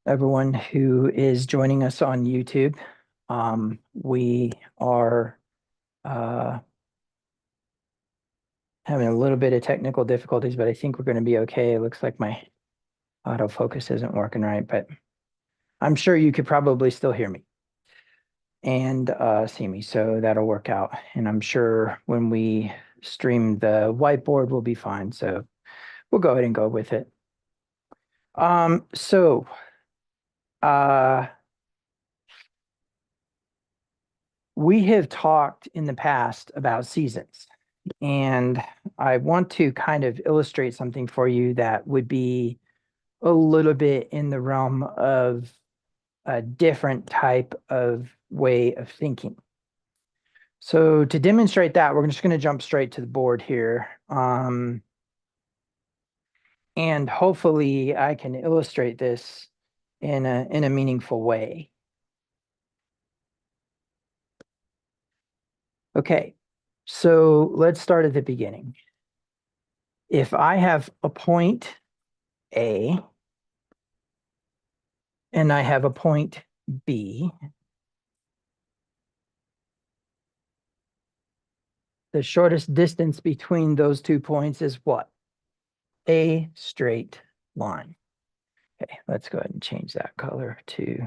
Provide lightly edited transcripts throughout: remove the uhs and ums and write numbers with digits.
everyone who is joining us on YouTube. We are having a little bit of technical difficulties, but I think we're going to be okay. It looks like my autofocus isn't working right, but I'm sure you could probably still hear me and see me, so that'll work out. And I'm sure when we stream the whiteboard, we'll be fine. So we'll go ahead and go with it. So we have talked in the past about seasons, and I want to kind of illustrate something for you that would be a little bit in the realm of a different type of way of thinking. So to demonstrate that, we're just going to jump straight to the board here. And hopefully I can illustrate this in a meaningful way. Okay, so let's start at the beginning. If I have a point A and I have a point B, the shortest distance between those 2 points is what? A straight line. Okay, let's go ahead and change that color to,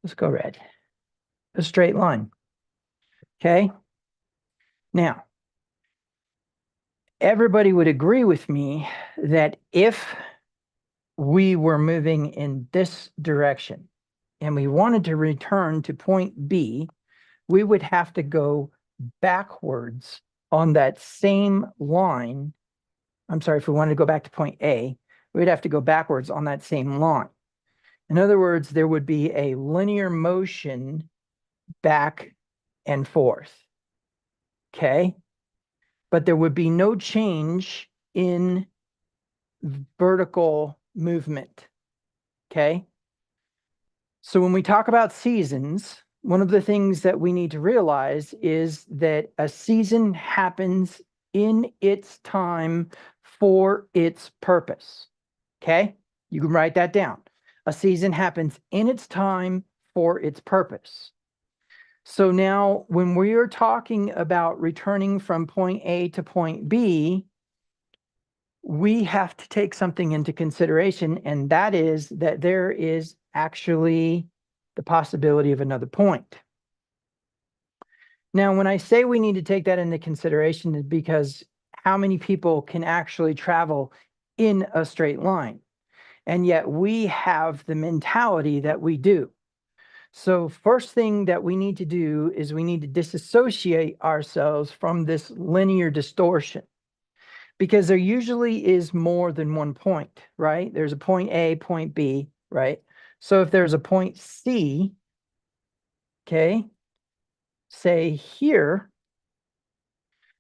let's go red. A straight line. Okay, now everybody would agree with me that if we were moving in this direction and we wanted to return to point B, we would have to go backwards on that same line. I'm sorry, if we wanted to go back to point A, we'd have to go backwards on that same line. In other words, there would be a linear motion back and forth. Okay? But there would be no change in vertical movement. Okay? So when we talk about seasons, one of the things that we need to realize is that a season happens in its time for its purpose. Okay? You can write that down. A season happens in its time for its purpose. So now when we are talking about returning from point A to point B, we have to take something into consideration, and that is that there is actually the possibility of another point. Now, when I say we need to take that into consideration, is because how many people can actually travel in a straight line? And yet we have the mentality that we do. So first thing that we need to do is we need to disassociate ourselves from this linear distortion, because there usually is more than one point, right? There's a point A, point B, right? So if there's a point C, okay, say here,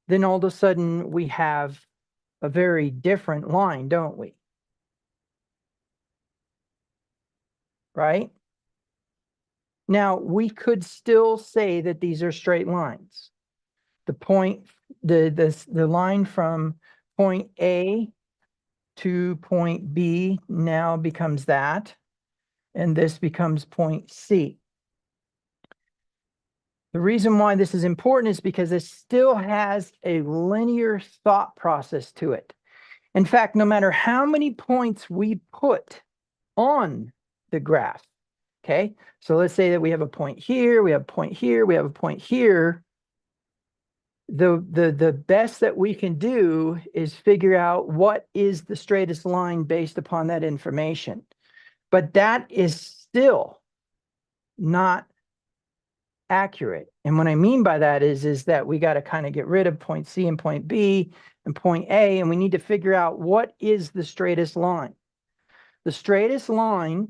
then all of a sudden we have a very different line, don't we? Right? Now, we could still say that these are straight lines. The line from point A to point B now becomes that, and this becomes point C. The reason why this is important is because it still has a linear thought process to it. In fact, no matter how many points we put on the graph, okay? So let's say that we have a point here, we have a point here, we have a point here. The best that we can do is figure out what is the straightest line based upon that information. But that is still not accurate. And what I mean by that is that we got to kind of get rid of point C and point B and point A, and we need to figure out what is the straightest line. The straightest line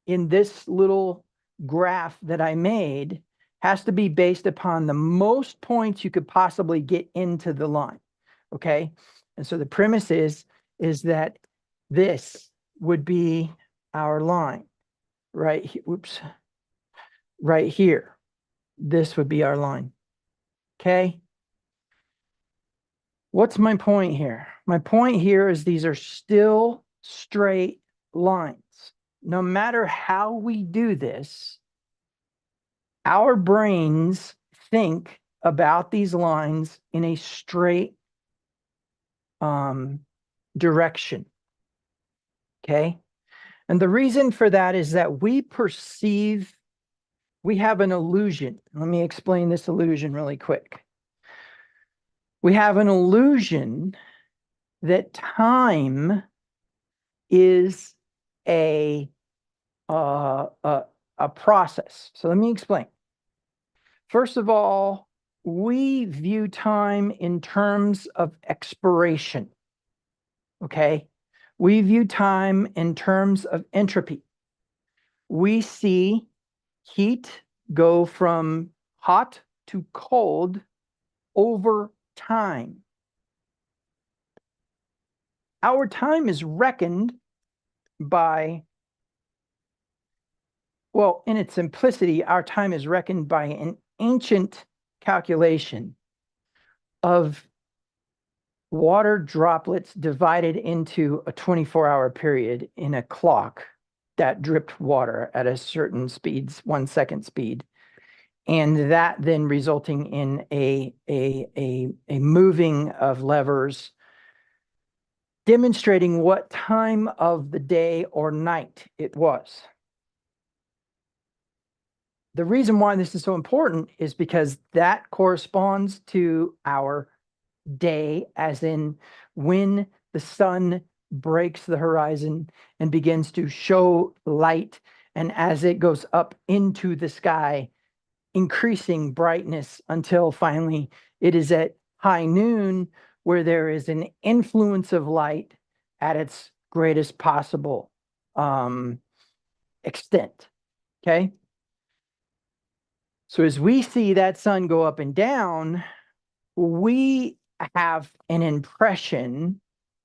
in this little graph that I made has to be based upon the most points you could possibly get into the line, okay? And so the premise is that this would be our line, right? Oops, right here. This would be our line, okay? What's my point here? My point here is these are still straight lines, no matter how we do this, our brains think about these lines in a straight direction. Okay. And the reason for that is that we have an illusion. Let me explain this illusion really quick. We have an illusion that time is a process. So let me explain. First of all, we view time in terms of expiration. Okay. We view time in terms of entropy. We see heat go from hot to cold over time. Our time is reckoned by, well, in its simplicity, our time is reckoned by an ancient calculation of water droplets divided into a 24-hour period in a clock that dripped water at a certain speed, 1 second speed. And that then resulting in a moving of levers demonstrating what time of the day or night it was. The reason why this is so important is because that corresponds to our day, as in when the sun breaks the horizon and begins to show light, and as it goes up into the sky, increasing brightness until finally it is at high noon, where there is an influence of light at its greatest possible extent. Okay. So as we see that sun go up and down, we have an impression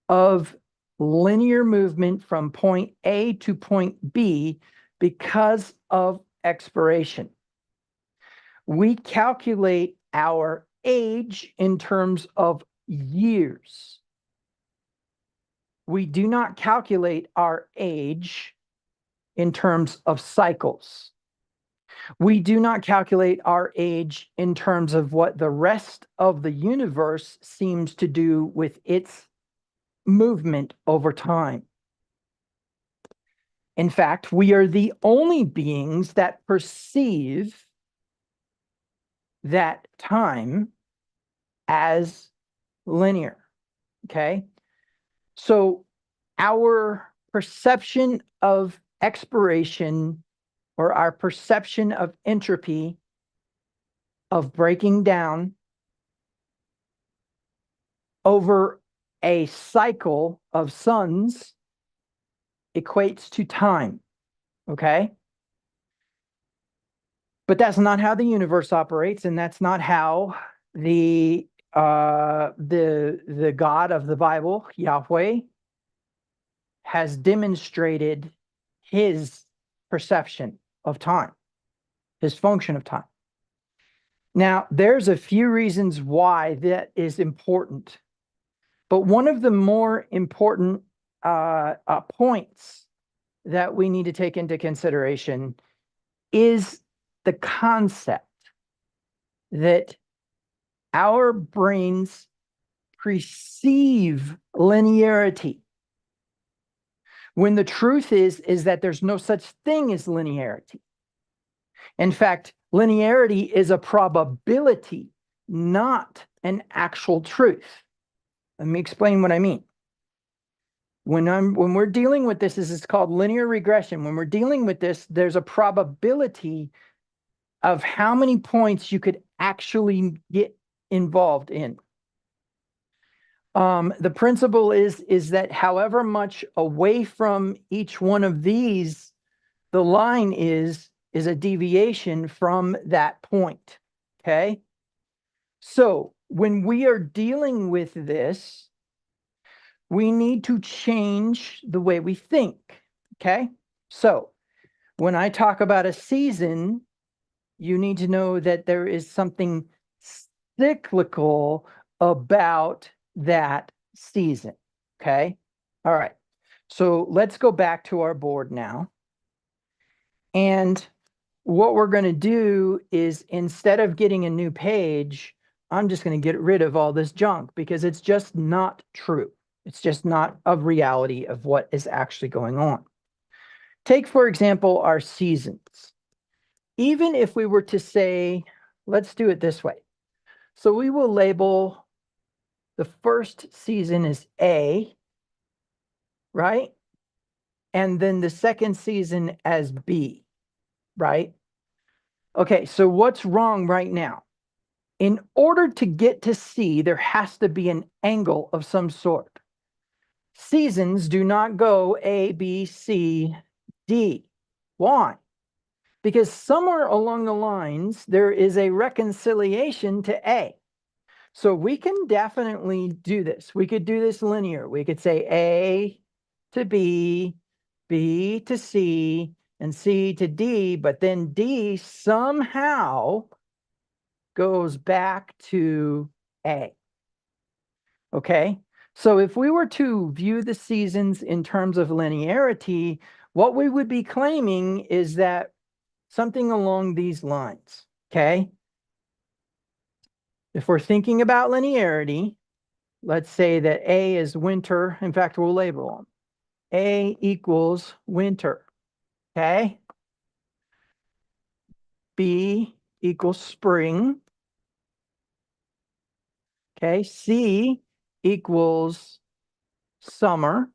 of linear movement from point A to point B because of expiration. We calculate our age in terms of years. We do not calculate our age in terms of cycles. We do not calculate our age in terms of what the rest of the universe seems to do with its movement over time. In fact, we are the only beings that perceive that time as linear. Okay. So our perception of expiration, or our perception of entropy, of breaking down over a cycle of suns, equates to time. Okay. But that's not how the universe operates, and that's not how the God of the Bible, Yahweh, has demonstrated his perception of time, his function of time. Now, there's a few reasons why that is important, but one of the more important points that we need to take into consideration is the concept that our brains perceive linearity, when the truth is that there's no such thing as linearity. In fact, linearity is a probability, not an actual truth. Let me explain what I mean. When we're dealing with this, it's called linear regression. When we're dealing with this, there's a probability of how many points you could actually get involved in. The principle is that however much away from each one of these the line is a deviation from that point. Okay. So when we are dealing with this, we need to change the way we think. Okay. So when I talk about a season, you need to know that there is something cyclical about that season. Okay. All right. So let's go back to our board now. And what we're going to do is, instead of getting a new page, I'm just going to get rid of all this junk because it's just not true. It's just not a reality of what is actually going on. Take, for example, our seasons. Even if we were to say, let's do it this way. So we will label the first season as A, right? And then the second season as B, right? Okay, so what's wrong right now? In order to get to C, there has to be an angle of some sort. Seasons do not go A, B, C, D. Why? Because somewhere along the lines, there is a reconciliation to A. So we can definitely do this. We could do this linear. We could say A to B, B to C, and C to D, but then D somehow goes back to A. Okay, so if we were to view the seasons in terms of linearity, what we would be claiming is that something along these lines, okay? If we're thinking about linearity, let's say that A is winter. In fact, we'll label them. A equals winter, okay? B equals spring. Okay, C equals summer.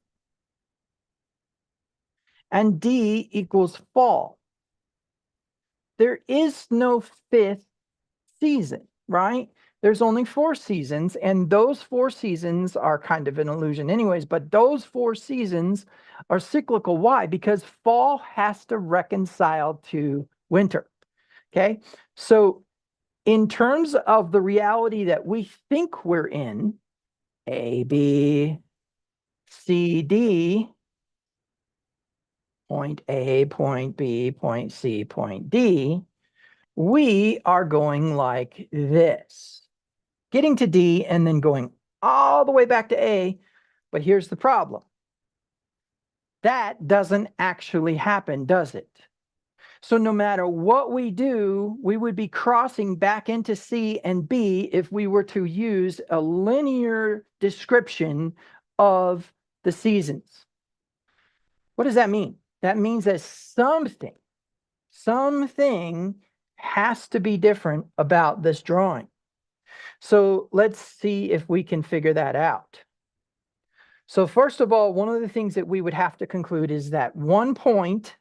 And D equals fall. There is no fifth season, right? There's only 4 seasons, and those 4 seasons are kind of an illusion anyways, but those 4 seasons are cyclical. Why? Because fall has to reconcile to winter, okay? So in terms of the reality that we think we're in, A, B, C, D, point A, point B, point C, point D, we are going like this, getting to D and then going all the way back to A. But here's the problem. That doesn't actually happen, does it? So no matter what we do, we would be crossing back into C and B if we were to use a linear description of the seasons. What does that mean? That means that something has to be different about this drawing. So let's see if we can figure that out. So first of all, one of the things that we would have to conclude is that one point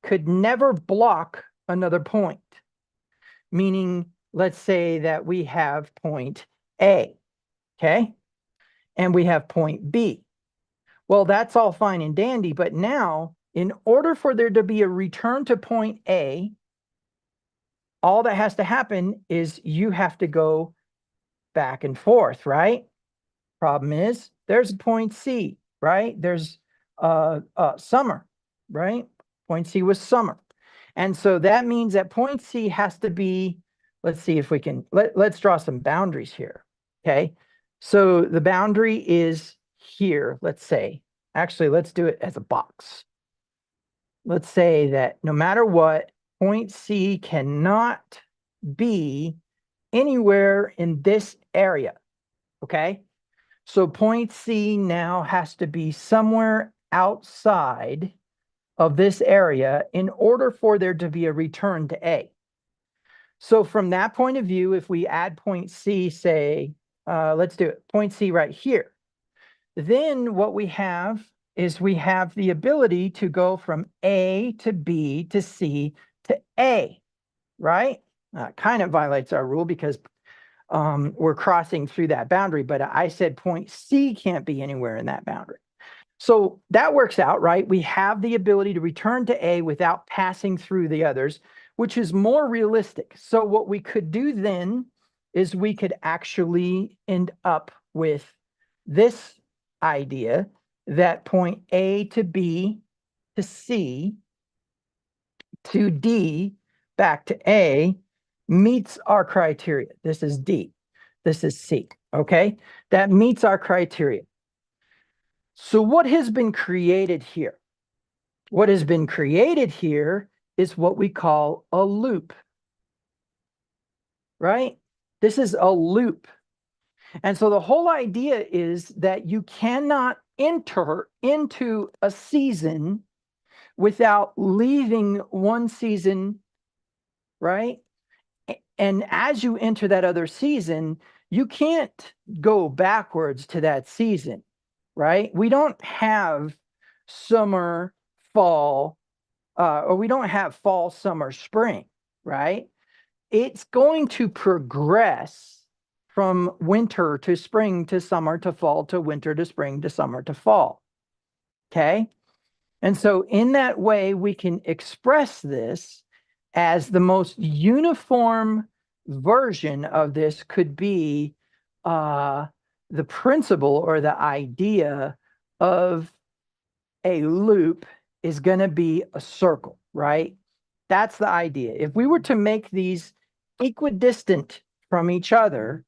could never block another point. Meaning, let's say that we have point A, okay? And we have point B. Well, that's all fine and dandy, but now, in order for there to be a return to point A, all that has to happen is you have to go back and forth, right? Problem is, there's point C, right? There's summer, right? Point C was summer. And so that means that point C has to be, let's see if we can, let's draw some boundaries here, okay? So the boundary is here, let's say. Actually, let's do it as a box. Let's say that no matter what, point C cannot be anywhere in this area, okay? So point C now has to be somewhere outside of this area in order for there to be a return to A. So from that point of view, if we add point C, say, let's do it, point C right here, then what we have is we have the ability to go from A to B to C to A, right? Kind of violates our rule because we're crossing through that boundary, but I said point C can't be anywhere in that boundary. So that works out, right? We have the ability to return to A without passing through the others, which is more realistic. So what we could do then is we could actually end up with this idea that point A to B to C to D back to A meets our criteria. This is D. This is C. Okay? That meets our criteria. So what has been created here? What has been created here is what we call a loop, right? This is a loop. And so the whole idea is that you cannot enter into a season without leaving one season, right? And as you enter that other season, you can't go backwards to that season, right? We don't have summer, fall, or we don't have fall, summer, spring, right? It's going to progress from winter to spring to summer to fall to winter to spring to summer to fall. Okay. And so in that way, we can express this as the most uniform version of this could be the principle or the idea of a loop is going to be a circle, right? That's the idea. If we were to make these equidistant from each other,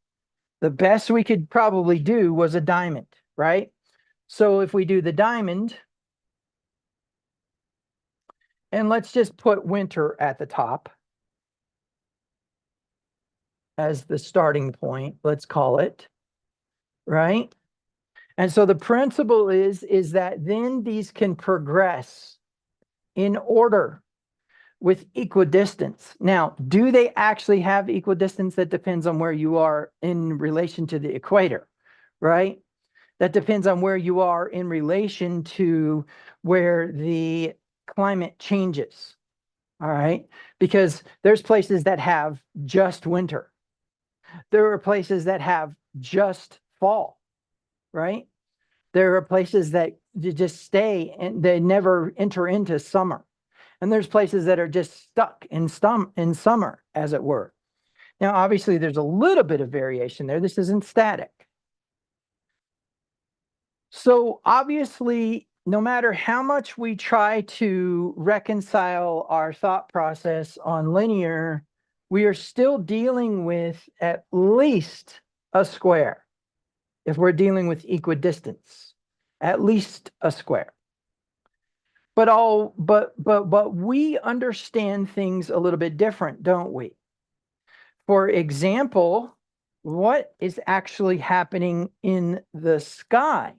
the best we could probably do was a diamond, right? So if we do the diamond, and let's just put winter at the top as the starting point, let's call it, right? And so the principle is that then these can progress in order with equidistance. Now, do they actually have equidistance? That depends on where you are in relation to the equator, right? That depends on where you are in relation to where the climate changes, all right? Because there's places that have just winter. There are places that have just fall, right? There are places that just stay and they never enter into summer. And there's places that are just stuck in summer, as it were. Now, obviously, there's a little bit of variation there. This isn't static. So obviously, no matter how much we try to reconcile our thought process on linear, we are still dealing with at least a square. If we're dealing with equidistance, at least a square. But we understand things a little bit different, don't we? For example, what is actually happening in the sky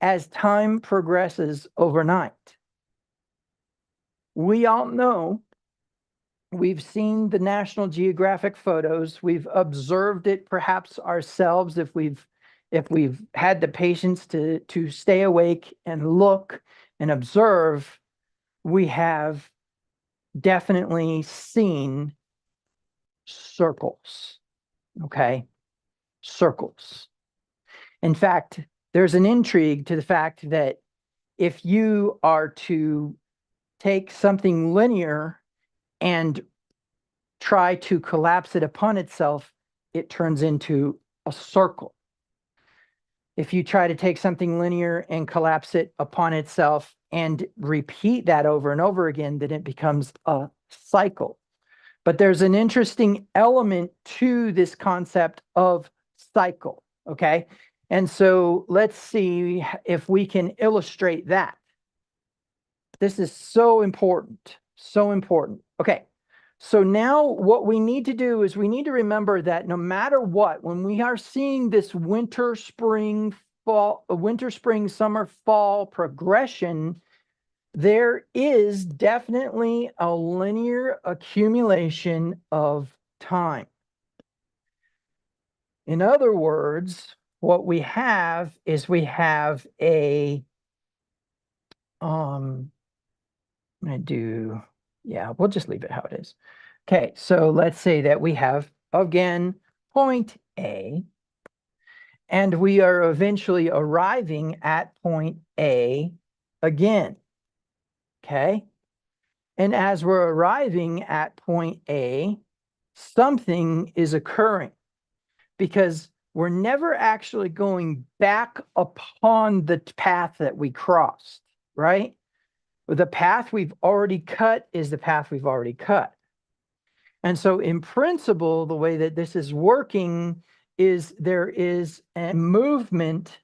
as time progresses overnight? We all know, we've seen the National Geographic photos, we've observed it perhaps ourselves if we've had the patience to stay awake and look and observe. We have definitely seen circles, okay? Circles. In fact, there's an intrigue to the fact that if you are to take something linear and try to collapse it upon itself, it turns into a circle. If you try to take something linear and collapse it upon itself and repeat that over and over again, then it becomes a cycle. But there's an interesting element to this concept of cycle, okay? And so let's see if we can illustrate that. This is so important, so important. Okay, so now what we need to do is we need to remember that no matter what, when we are seeing this winter, spring, fall, winter, spring, summer, fall progression, there is definitely a linear accumulation of time. In other words, what we have is we have a, I'm going to do, yeah, we'll just leave it how it is. Okay, so let's say that we have, again, point A, and we are eventually arriving at point A again. Okay. And as we're arriving at point A, something is occurring because we're never actually going back upon the path that we crossed, right? The path we've already cut is the path we've already cut. And so in principle, the way that this is working is there is a movement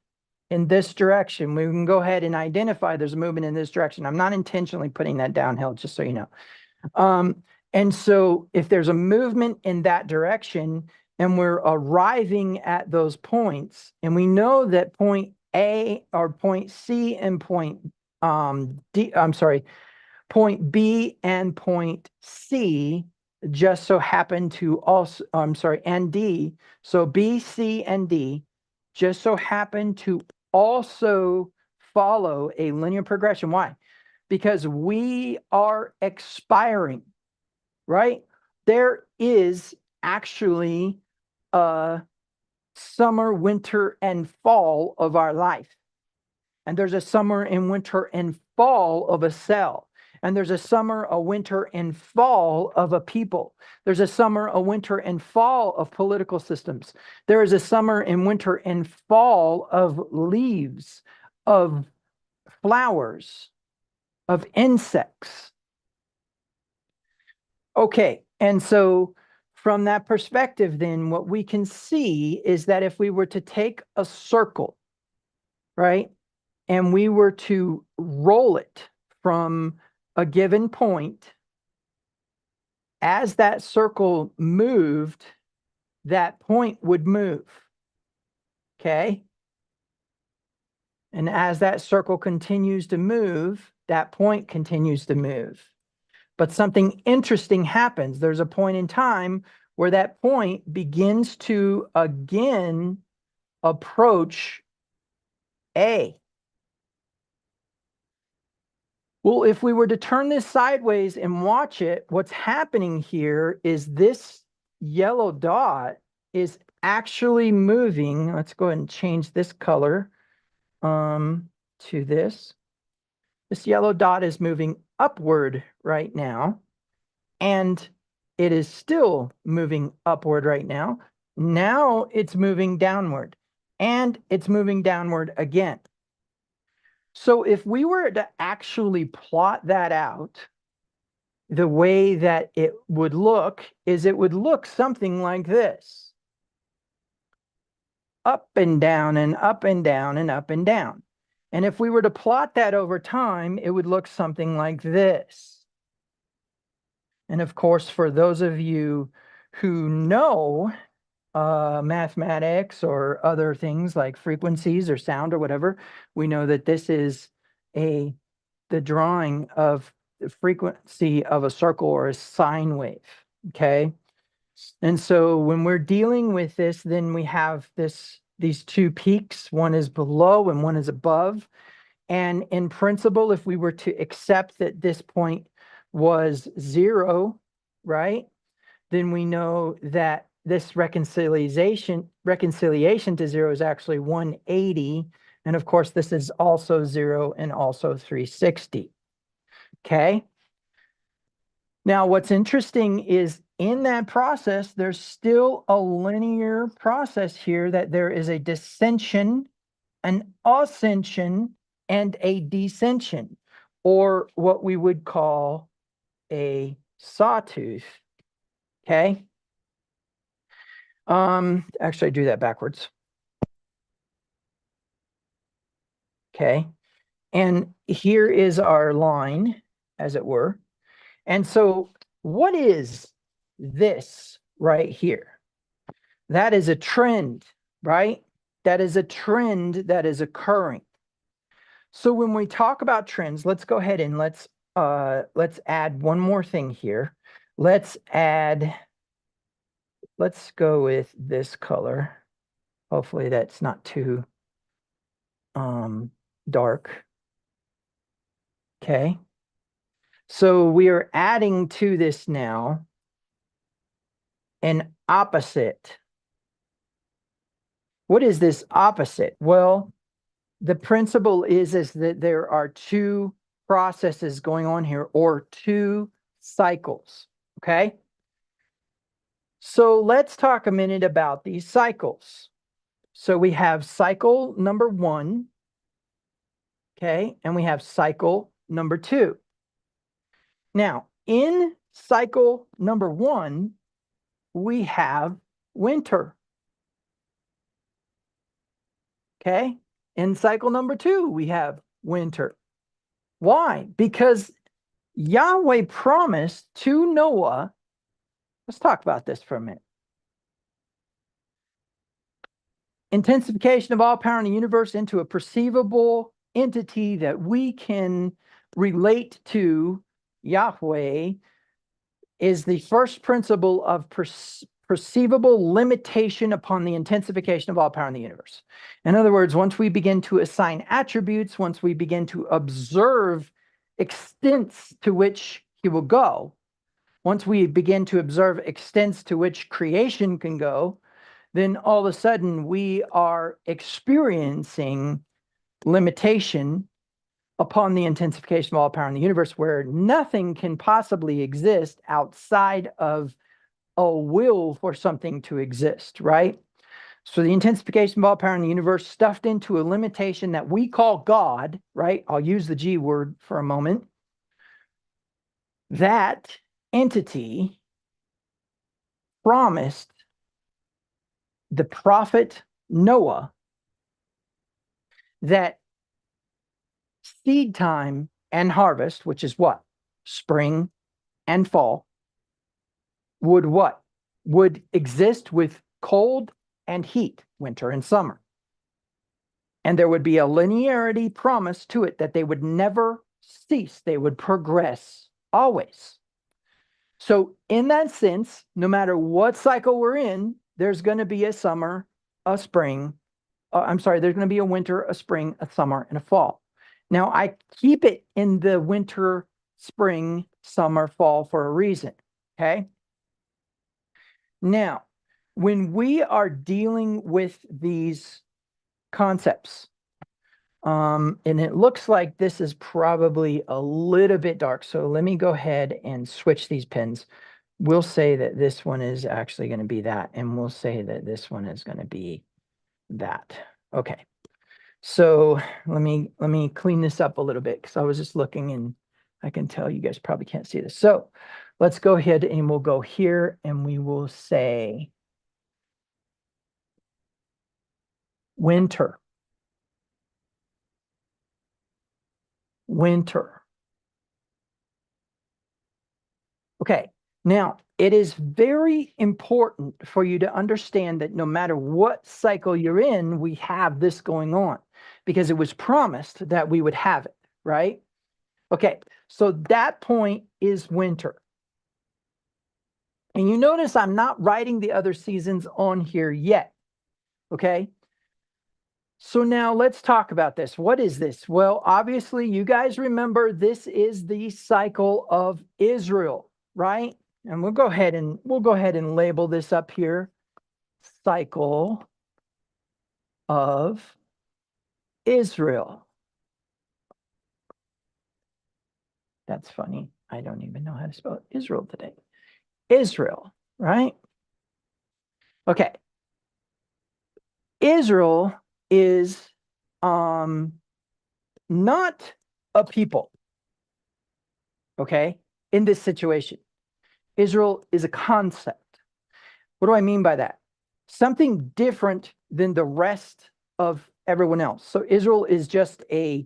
in this direction. We can go ahead and identify there's a movement in this direction. I'm not intentionally putting that downhill, just so you know. And so if there's a movement in that direction and we're arriving at those points, and we know that point A or point C and point point B and point C just so happen to also, and D. So B, C, and D just so happen to also follow a linear progression. Why? Because we are expiring, right? There is actually a summer, winter, and fall of our life. And there's a summer and winter and fall of a cell. And there's a summer, a winter, and fall of a people. There's a summer, a winter, and fall of political systems. There is a summer and winter and fall of leaves, of flowers, of insects. Okay, and so from that perspective, then what we can see is that if we were to take a circle, right, and we were to roll it from a given point, as that circle moved, that point would move. Okay? And as that circle continues to move, that point continues to move. But something interesting happens. There's a point in time where that point begins to again approach A. Well, if we were to turn this sideways and watch it, what's happening here is this yellow dot is actually moving. Let's go ahead and change this color to this. This yellow dot is moving upward right now, and it is still moving upward right now. Now it's moving downward, and it's moving downward again. So if we were to actually plot that out, the way that it would look is it would look something like this. Up and down and up and down and up and down. And if we were to plot that over time, it would look something like this. And of course, for those of you who know mathematics or other things like frequencies or sound or whatever, we know that this is the drawing of the frequency of a circle or a sine wave. Okay. And so when we're dealing with this, then we have these two peaks. One is below and one is above. And in principle, if we were to accept that this point was 0, right, then we know that this reconciliation to 0 is actually 180. And of course, this is also 0 and also 360. Okay. Now, what's interesting is in that process, there's still a linear process here, that there is a descension, an ascension, and a descension, or what we would call a sawtooth. Okay. Actually, I do that backwards. Okay. And here is our line, as it were. And so what is this right here? That is a trend, right? That is a trend that is occurring. So when we talk about trends, let's go ahead and let's add one more thing here. Let's go with this color. Hopefully that's not too dark. Okay. So we are adding to this now an opposite. What is this opposite? Well, the principle is that there are two processes going on here, or two cycles. Okay. So let's talk a minute about these cycles. So we have cycle number 1. Okay. And we have cycle number 2. Now, in cycle number 1, we have winter. Okay. In cycle number 2, we have winter. Why? Because Yahweh promised to Noah, let's talk about this for a minute. Intensification of all power in the universe into a perceivable entity that we can relate to Yahweh is the first principle of perceivable limitation upon the intensification of all power in the universe. In other words, once we begin to assign attributes, once we begin to observe extents to which he will go, once we begin to observe extents to which creation can go, then all of a sudden we are experiencing limitation upon the intensification of all power in the universe, where nothing can possibly exist outside of a will for something to exist, right? So the intensification of all power in the universe stuffed into a limitation that we call God, right? I'll use the G word for a moment. That entity promised the prophet Noah that seed time and harvest, which is what? Spring and fall, would what? Would exist with cold and heat, winter and summer. And there would be a linearity promise to it that they would never cease. They would progress always. So in that sense, no matter what cycle we're in, there's going to be a summer, a spring. There's going to be a winter, a spring, a summer, and a fall. Now, I keep it in the winter, spring, summer, fall for a reason, okay? Now, when we are dealing with these concepts, and it looks like this is probably a little bit dark, so let me go ahead and switch these pins. We'll say that this one is actually going to be that, and we'll say that this one is going to be that. Okay. So let me clean this up a little bit, because I was just looking and I can tell you guys probably can't see this. So let's go ahead and we'll go here and we will say winter. Winter. Okay. Now, it is very important for you to understand that no matter what cycle you're in, we have this going on, because it was promised that we would have it, right? Okay, so that point is winter. And you notice I'm not writing the other seasons on here yet, okay? So now let's talk about this. What is this? Well, obviously, you guys remember this is the cycle of Israel, right? And we'll go ahead and label this up here. Cycle of Israel. That's funny. I don't even know how to spell Israel today. Israel, right? Okay. Israel is not a people, okay, in this situation. Israel is a concept. What do I mean by that? Something different than the rest of everyone else. So Israel is just a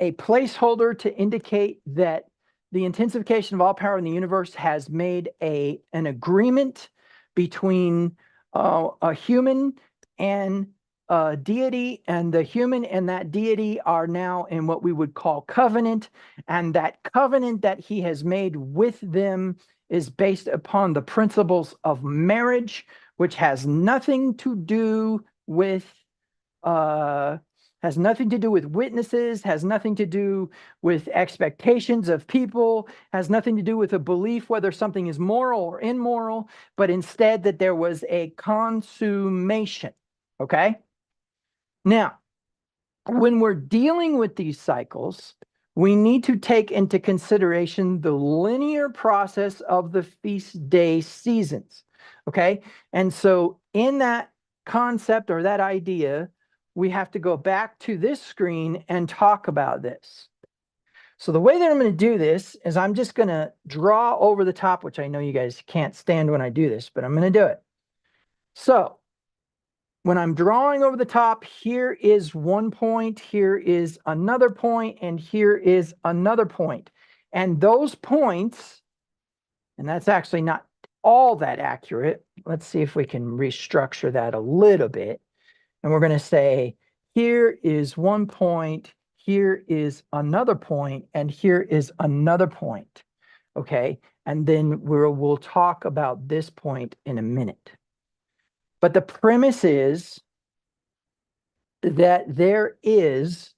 placeholder to indicate that the intensification of all power in the universe has made an agreement between a human and a deity, and the human and that deity are now in what we would call covenant, and that covenant that he has made with them is based upon the principles of marriage, which has nothing to do with witnesses, has nothing to do with expectations of people, has nothing to do with a belief whether something is moral or immoral, but instead that there was a consummation, okay? Now, when we're dealing with these cycles, we need to take into consideration the linear process of the feast day seasons, okay? And so in that concept or that idea, we have to go back to this screen and talk about this. So the way that I'm going to do this is I'm just going to draw over the top, which I know you guys can't stand when I do this, but I'm going to do it. So when I'm drawing over the top, here is one point, here is another point, and here is another point. And those points, and that's actually not all that accurate. Let's see if we can restructure that a little bit. And we're going to say, here is one point, here is another point, and here is another point. Okay. And then we'll talk about this point in a minute. But the premise is that there is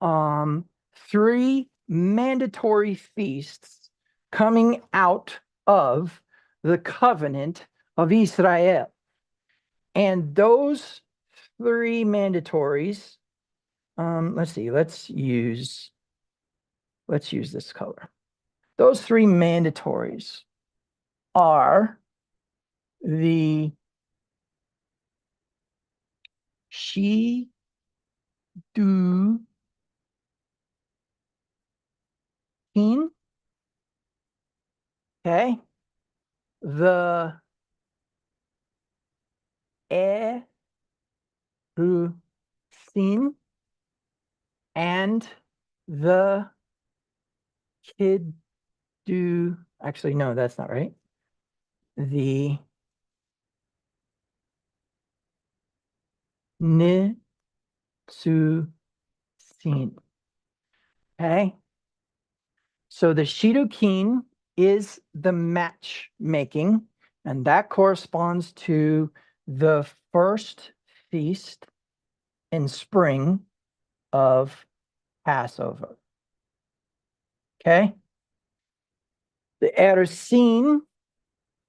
3 mandatory feasts coming out of the covenant of Israel. And those 3 mandatories, let's see, let's use this color. Those 3 mandatories are the Shidduchim, okay, the Erusin, and the Kiddu. Actually, no, that's not right. The Nitzusin. Okay. So the Shidduchim is the matchmaking, and that corresponds to the first feast in spring of Passover. Okay. The Erusin.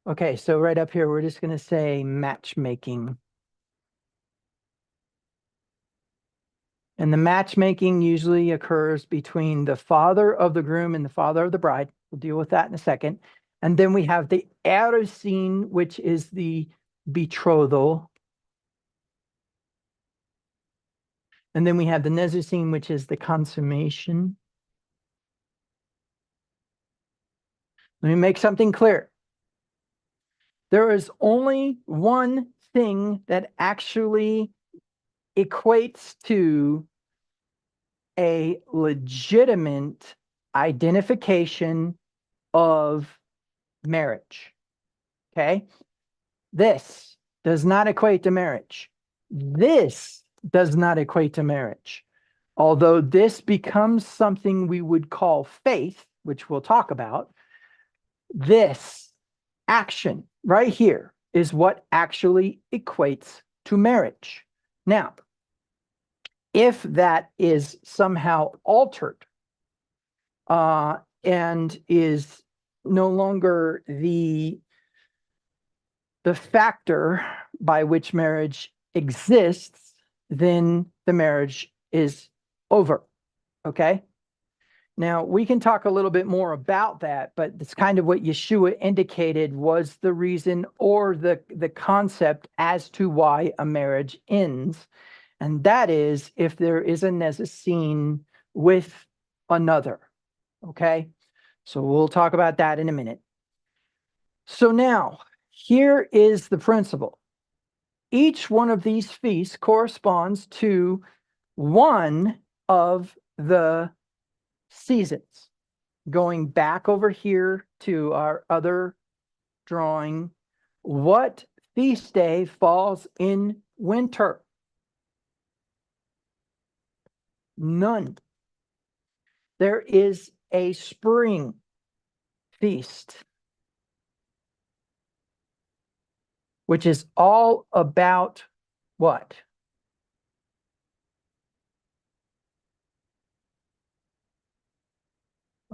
Okay, so right up here, we're just going to say matchmaking. And the matchmaking usually occurs between the father of the groom and the father of the bride. We'll deal with that in a second. And then we have the Erusin, which is the betrothal. And then we have the Nezusin, which is the consummation. Let me make something clear. There is only one thing that actually equates to a legitimate identification of marriage. Okay? This does not equate to marriage. This does not equate to marriage. Although this becomes something we would call faith, which we'll talk about, this action right here is what actually equates to marriage. Now, if that is somehow altered and is no longer the factor by which marriage exists, then the marriage is over. Okay? Now, we can talk a little bit more about that, but it's kind of what Yeshua indicated was the reason or the concept as to why a marriage ends. And that is if there is a Nezusin with another. Okay? So we'll talk about that in a minute. So now, here is the principle. Each one of these feasts corresponds to one of the seasons. Going back over here to our other drawing, what feast day falls in winter? None. There is a spring feast, which is all about what?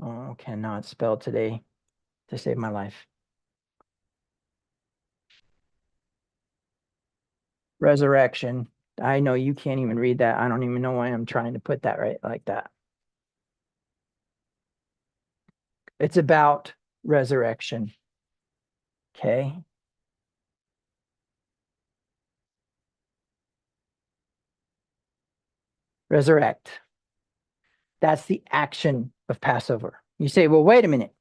Oh, cannot spell today to save my life. Resurrection. I know you can't even read that. I don't even know why I'm trying to put that right like that. It's about resurrection. Okay. Resurrect. That's the action of Passover. You say, well, wait a minute.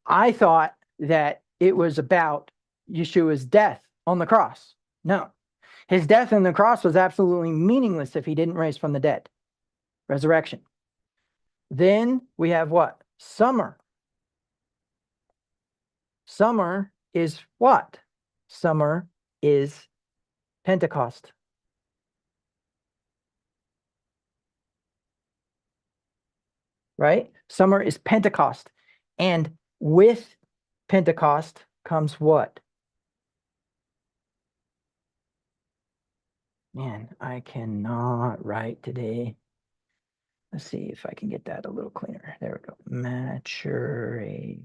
I thought that it was about Yeshua's death on the cross. No, His death on the cross was absolutely meaningless if he didn't raise from the dead. Resurrection. Then we have what? Summer. Summer is what? Summer is Pentecost. Right? Summer is Pentecost. And with Pentecost comes what? Man, I cannot write today. Let's see if I can get that a little cleaner. There we go. Maturation.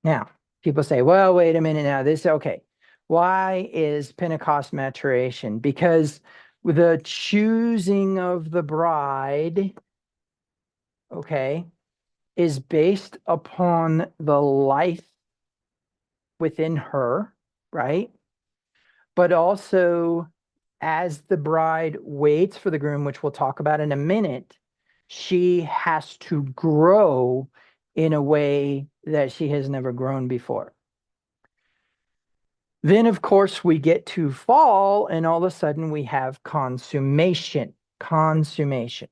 Now, people say, well, wait a minute now. Okay. Why is Pentecost maturation? Because the choosing of the bride, okay, is based upon the life within her, right? But also, as the bride waits for the groom, which we'll talk about in a minute, she has to grow in a way that she has never grown before. Then, of course, we get to fall, and all of a sudden we have consummation. Consummation.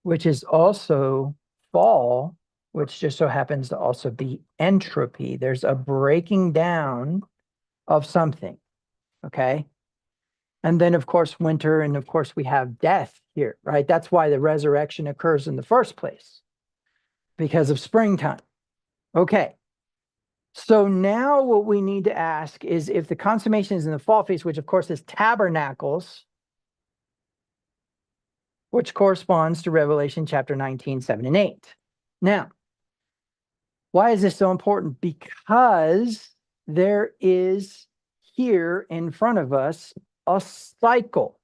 Which is also fall, which just so happens to also be entropy. There's a breaking down of something, okay? And then, of course, winter, and of course, we have death here, right? That's why the resurrection occurs in the first place, because of springtime. Okay. So now what we need to ask is if the consummation is in the fall feast, which of course is tabernacles, which corresponds to Revelation chapter 19, 7 and 8. Now, why is this so important? Because there is here in front of us a cycle.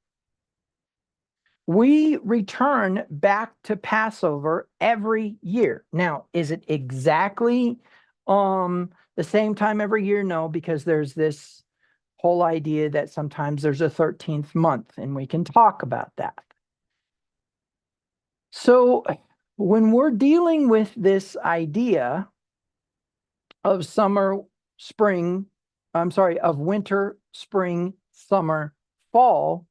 We return back to Passover every year. Now, is it exactly the same time every year? No, because there's this whole idea that sometimes there's a 13th month, and we can talk about that. So when we're dealing with this idea of of winter, spring, summer, fall,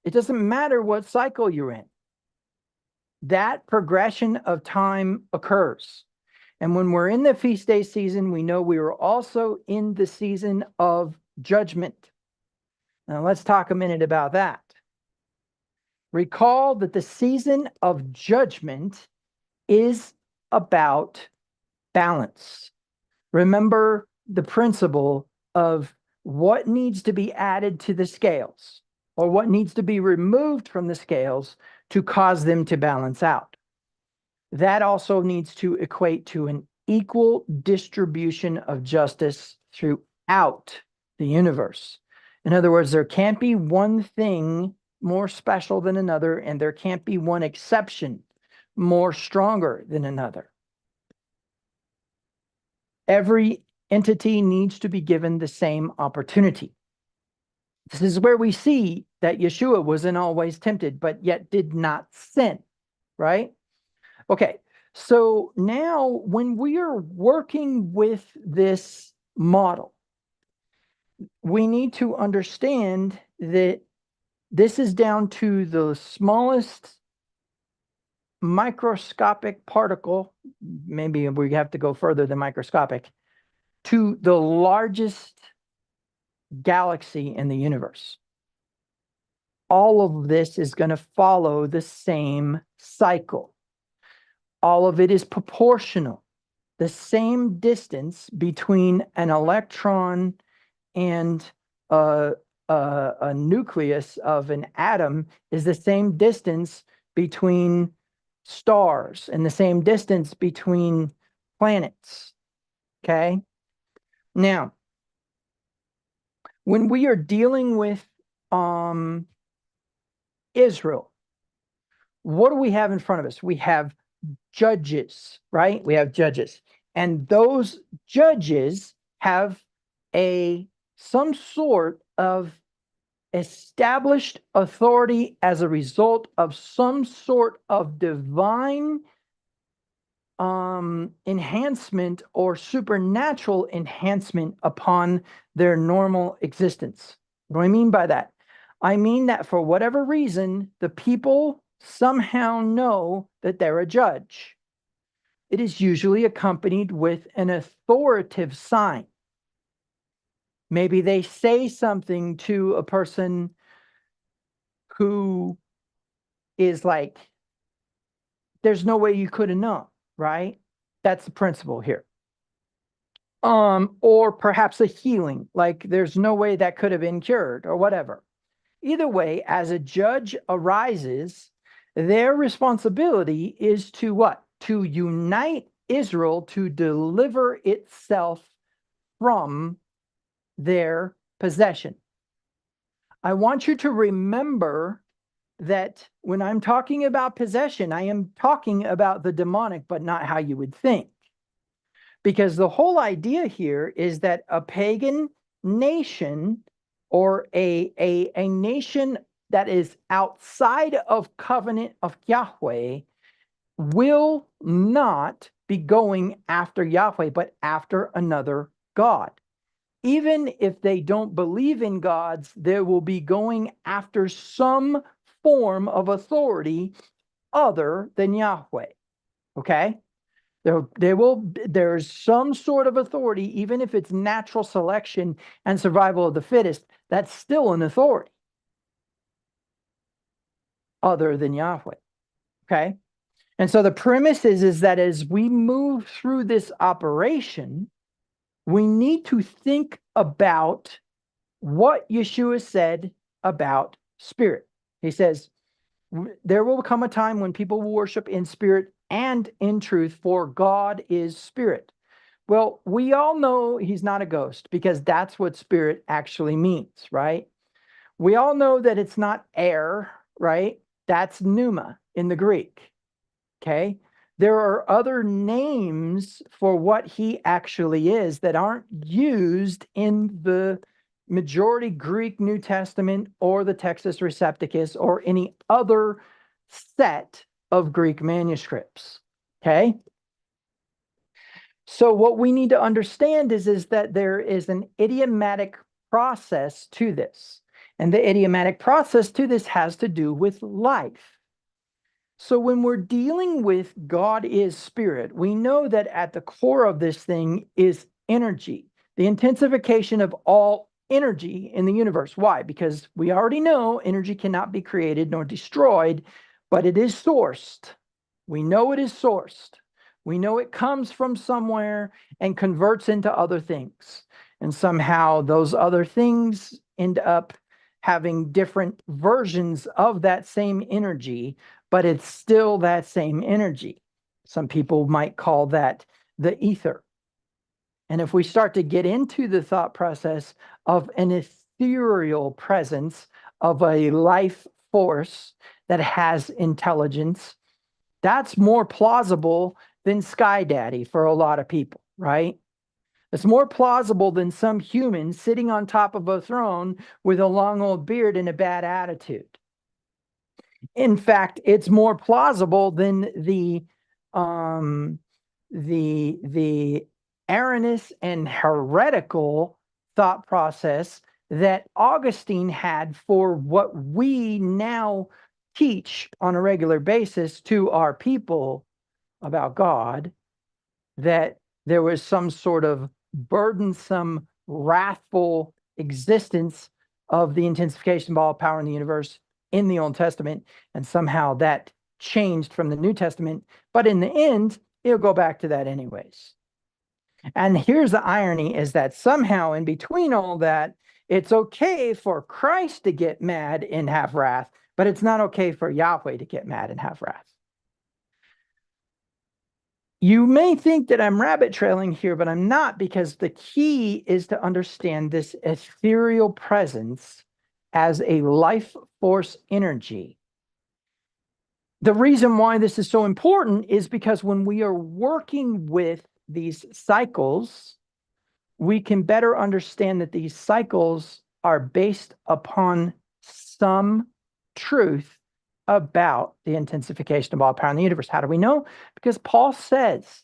it doesn't matter what cycle you're in. That progression of time occurs. And when we're in the feast day season, we know we are also in the season of judgment. Now let's talk a minute about that. Recall that the season of judgment is about balance. Remember the principle of what needs to be added to the scales or what needs to be removed from the scales to cause them to balance out. That also needs to equate to an equal distribution of justice throughout the universe. In other words, there can't be one thing more special than another, and there can't be one exception more stronger than another. Every entity needs to be given the same opportunity. This is where we see that Yeshua wasn't always tempted, but yet did not sin, right? Okay, so now when we are working with this model, we need to understand that this is down to the smallest microscopic particle, maybe we have to go further than microscopic, to the largest galaxy in the universe. All of this is going to follow the same cycle. All of it is proportional. The same distance between an electron and a nucleus of an atom is the same distance between stars and the same distance between planets. Okay? Now, when we are dealing with Israel, what do we have in front of us? We have judges, right? We have judges. And those judges have some sort of established authority as a result of some sort of divine enhancement or supernatural enhancement upon their normal existence. What do I mean by that? I mean that for whatever reason, the people somehow know that they're a judge. It is usually accompanied with an authoritative sign. Maybe they say something to a person who is like, there's no way you could have known, right? That's the principle here. Or perhaps a healing, like there's no way that could have been cured or whatever. Either way, as a judge arises, their responsibility is to what? To unite Israel to deliver itself from their possession. I want you to remember that when I'm talking about possession, I am talking about the demonic, but not how you would think. Because the whole idea here is that a pagan nation or a nation that is outside of covenant of Yahweh will not be going after Yahweh, but after another God. Even if they don't believe in gods, they will be going after some form of authority other than Yahweh. Okay? There's some sort of authority, even if it's natural selection and survival of the fittest, that's still an authority other than Yahweh. Okay? And so the premise is that as we move through this operation, we need to think about what Yeshua said about spirit. He says, there will come a time when people will worship in spirit and in truth, for God is spirit. Well, we all know he's not a ghost because that's what spirit actually means, right? We all know that it's not air, right? That's pneuma in the Greek, okay? There are other names for what he actually is that aren't used in the majority Greek New Testament or the Textus Recepticus or any other set of Greek manuscripts, okay? So what we need to understand is that there is an idiomatic process to this. And the idiomatic process to this has to do with life. So when we're dealing with God is spirit, we know that at the core of this thing is energy, the intensification of all energy in the universe. Why? Because we already know energy cannot be created nor destroyed, but it is sourced. We know it is sourced. We know it comes from somewhere and converts into other things. And somehow those other things end up having different versions of that same energy, but it's still that same energy. Some people might call that the ether. And if we start to get into the thought process of an ethereal presence of a life force that has intelligence, that's more plausible than Sky Daddy for a lot of people, right? It's more plausible than some human sitting on top of a throne with a long old beard and a bad attitude. In fact, it's more plausible than the erroneous and heretical thought process that Augustine had for what we now teach on a regular basis to our people about God, that there was some sort of burdensome, wrathful existence of the intensification of all power in the universe in the Old Testament, and somehow that changed from the New Testament. But in the end, it'll go back to that anyways. And here's the irony is that somehow in between all that, it's okay for Christ to get mad and have wrath, but it's not okay for Yahweh to get mad and have wrath. You may think that I'm rabbit trailing here, but I'm not, because the key is to understand this ethereal presence as a life force energy. The reason why this is so important is because when we are working with these cycles, we can better understand that these cycles are based upon some truth about the intensification of all power in the universe. How do we know? Because Paul says,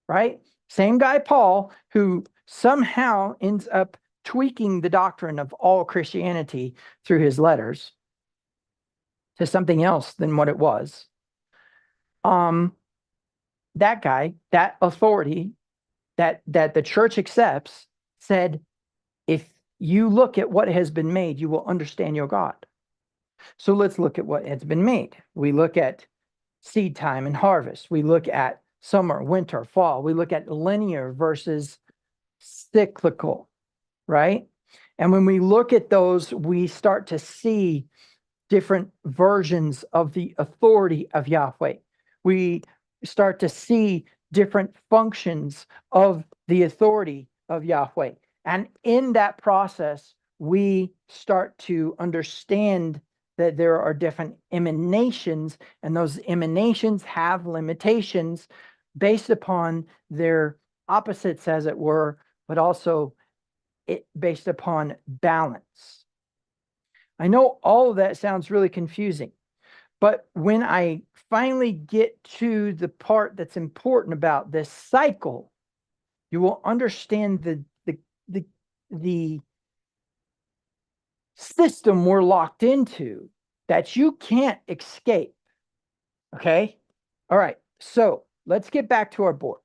right? Same guy, Paul, who somehow ends up tweaking the doctrine of all Christianity through his letters to something else than what it was. That guy, that authority that the church accepts, said, if you look at what has been made, you will understand your God. So let's look at what has been made. We look at seed time and harvest. We look at summer, winter, fall. We look at linear versus cyclical, right? And when we look at those, we start to see different versions of the authority of Yahweh. We start to see different functions of the authority of Yahweh. And in that process, we start to understand that there are different emanations, and those emanations have limitations based upon their opposites, as it were, but also based upon balance. I know all of that sounds really confusing, but when I finally get to the part that's important about this cycle, you will understand the system we're locked into that you can't escape. Okay? All right. So let's get back to our board.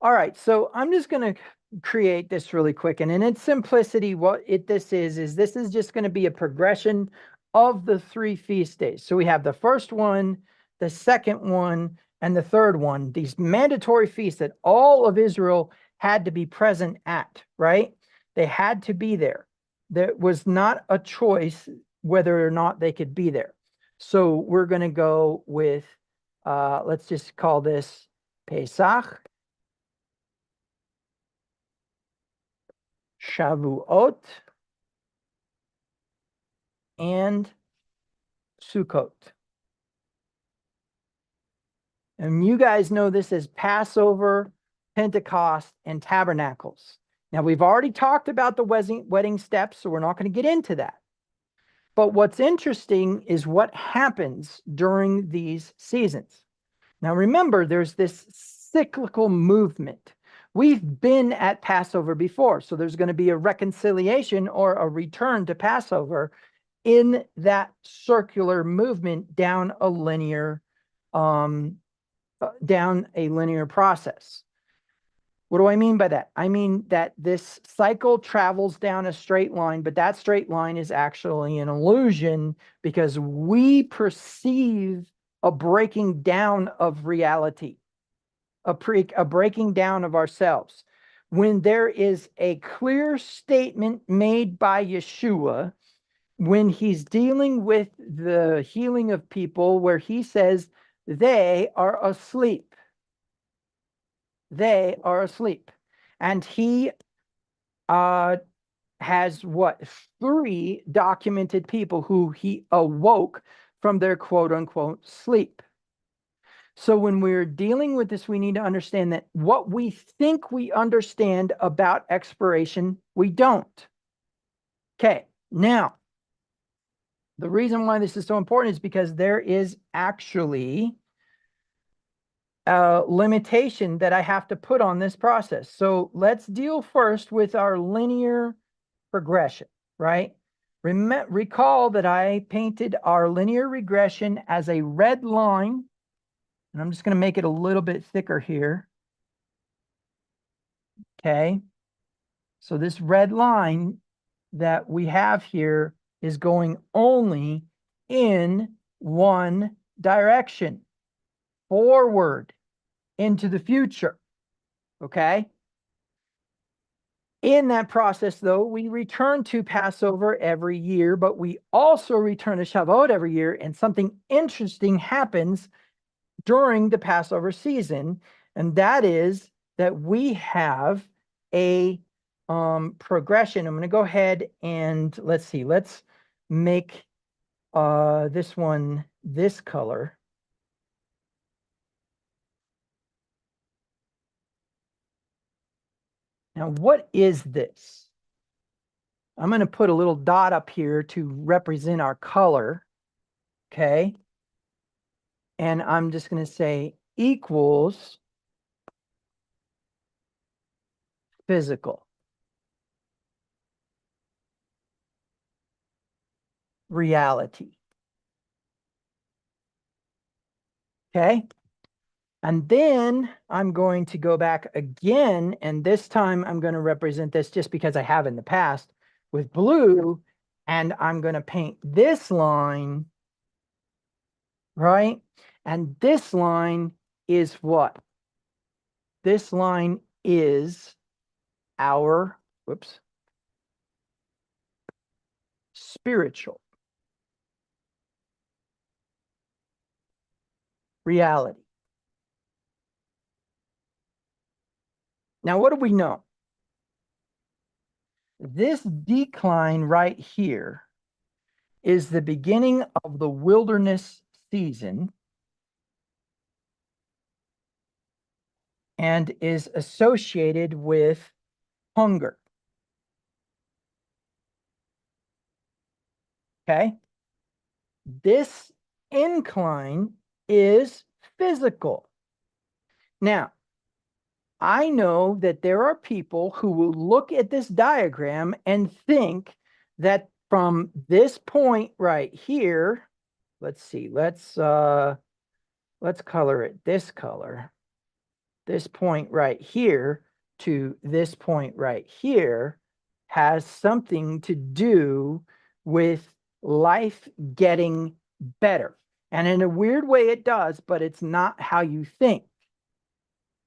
All right. So I'm just going to create this really quick. And in its simplicity, what this is this is just going to be a progression of the 3 feast days. So we have the first one, the second one, and the third one, these mandatory feasts that all of Israel had to be present at, right? They had to be there. There was not a choice whether or not they could be there. So we're going to go with, let's just call this Pesach, Shavuot, and Sukkot. And you guys know this as Passover, Pentecost, and Tabernacles. Now, we've already talked about the wedding steps, so we're not going to get into that. But what's interesting is what happens during these seasons. Now, remember, there's this cyclical movement. We've been at Passover before, so there's going to be a reconciliation or a return to Passover in that circular movement down a linear process. What do I mean by that? I mean that this cycle travels down a straight line, but that straight line is actually an illusion because we perceive a breaking down of reality, a breaking down of ourselves. When there is a clear statement made by Yeshua, when he's dealing with the healing of people, where he says, they are asleep. They are asleep. And he has what? 3 documented people who he awoke from their quote unquote sleep. So when we're dealing with this, we need to understand that what we think we understand about expiration, we don't. Okay, now, the reason why this is so important is because there is actually a limitation that I have to put on this process. So let's deal first with our linear progression, right? Recall that I painted our linear regression as a red line, and I'm just going to make it a little bit thicker here. Okay. So this red line that we have here is going only in one direction, forward into the future. Okay. In that process, though, we return to Passover every year, but we also return to Shabbat every year, and something interesting happens during the Passover season, and that is that we have a progression. I'm going to go ahead and let's make this one this color. Now, what is this? I'm going to put a little dot up here to represent our color. Okay. And I'm just going to say equals physical reality. Okay. And then I'm going to go back again. And this time I'm going to represent this just because I have in the past with blue. And I'm going to paint this line, right? And this line is what? This line is our, whoops, spiritual reality. Now, what do we know? This decline right here is the beginning of the wilderness season and is associated with hunger. Okay. This incline is physical. Now, I know that there are people who will look at this diagram and think that from this point right here, let's see, let's color it this color. This point right here to this point right here has something to do with life getting better. And in a weird way it does, but it's not how you think.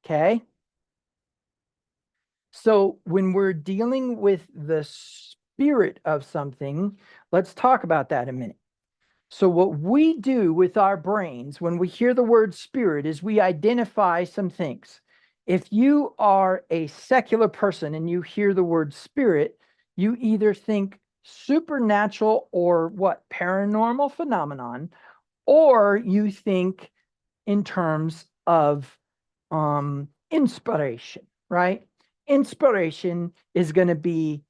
Okay? So when we're dealing with the spirit of something, let's talk about that a minute. So what we do with our brains when we hear the word spirit is we identify some things. If you are a secular person and you hear the word spirit, you either think supernatural or what? Paranormal phenomenon, or you think in terms of inspiration, right? Inspiration is going to be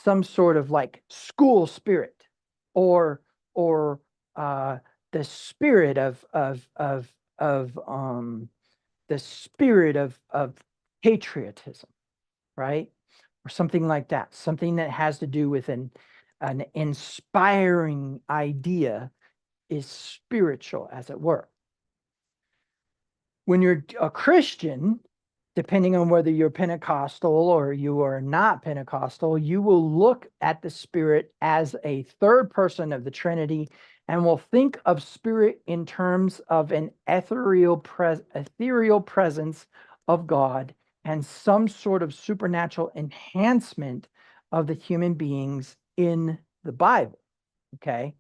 some sort of like school spirit or or the spirit of the spirit of patriotism, right? Or something like that, something that has to do with an inspiring idea is spiritual, as it were. When you're a Christian, depending on whether you're Pentecostal or you are not Pentecostal, you will look at the Spirit as a third person of the Trinity and will think of Spirit in terms of an ethereal presence of God and some sort of supernatural enhancement of the human beings in the Bible. Okay.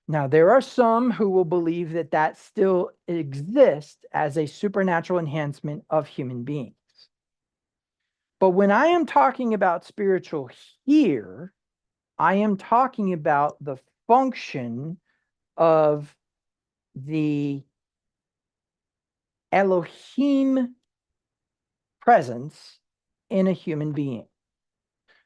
Now, there are some who will believe that that still exists as a supernatural enhancement of human beings. But when I am talking about spiritual here, I am talking about the function of the Elohim presence in a human being.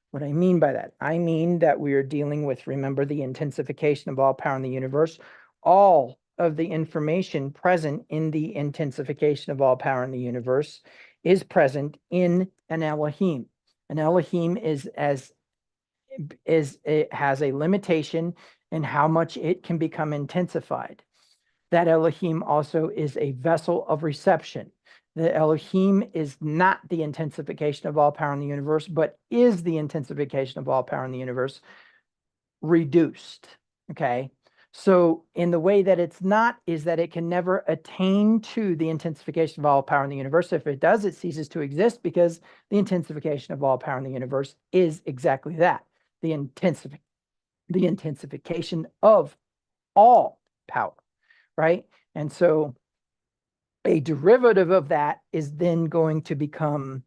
What I mean by that, I mean that we are dealing with, remember, the intensification of all power in the universe. All of the information present in the intensification of all power in the universe is present in an Elohim. An Elohim it has a limitation in how much it can become intensified. That Elohim also is a vessel of reception. The Elohim is not the intensification of all power in the universe, but is the intensification of all power in the universe reduced. Okay. So in the way that it's not is that it can never attain to the intensification of all power in the universe. If it does, it ceases to exist because the intensification of all power in the universe is exactly that, the intensification of all power, right? And so a derivative of that is then going to become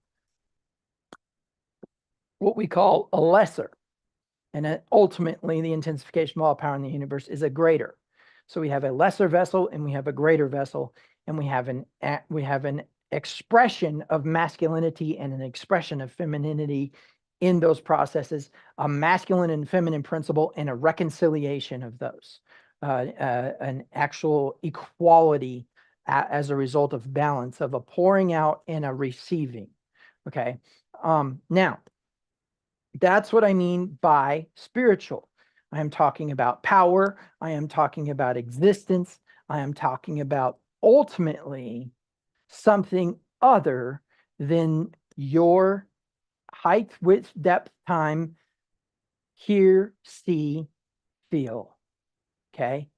what we call a lesser. And ultimately, the intensification of all power in the universe is a greater. So we have a lesser vessel and we have a greater vessel, and we have an expression of masculinity and an expression of femininity in those processes, a masculine and feminine principle, and a reconciliation of those. an actual equality as a result of balance, of a pouring out and a receiving. Okay. Now, that's what I mean by spiritual. I am talking about power. I am talking about existence. I am talking about ultimately something other than your height, width, depth, time, hear, see, feel. Okay.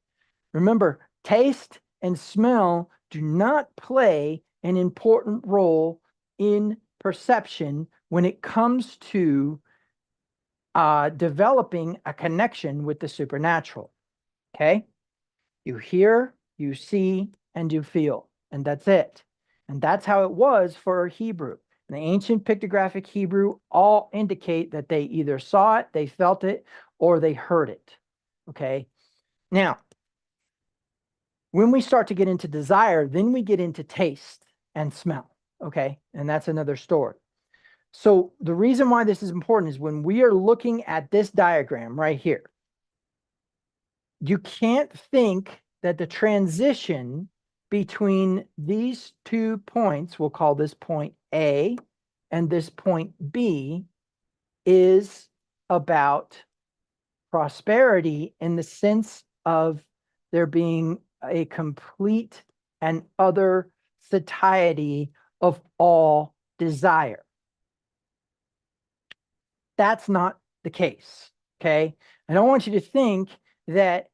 Remember, taste and smell do not play an important role in perception when it comes to developing a connection with the supernatural. Okay. You hear, you see, and you feel, and that's it. And that's how it was for Hebrew. And the ancient pictographic Hebrew all indicate that they either saw it, they felt it, or they heard it. Okay. Now, when we start to get into desire, then we get into taste and smell. Okay. And that's another story. So the reason why this is important is when we are looking at this diagram right here, you can't think that the transition between these 2 points, we'll call this point A and this point B, is about prosperity in the sense of there being a complete and utter satiety of all desire. That's not the case. Okay. I don't want you to think that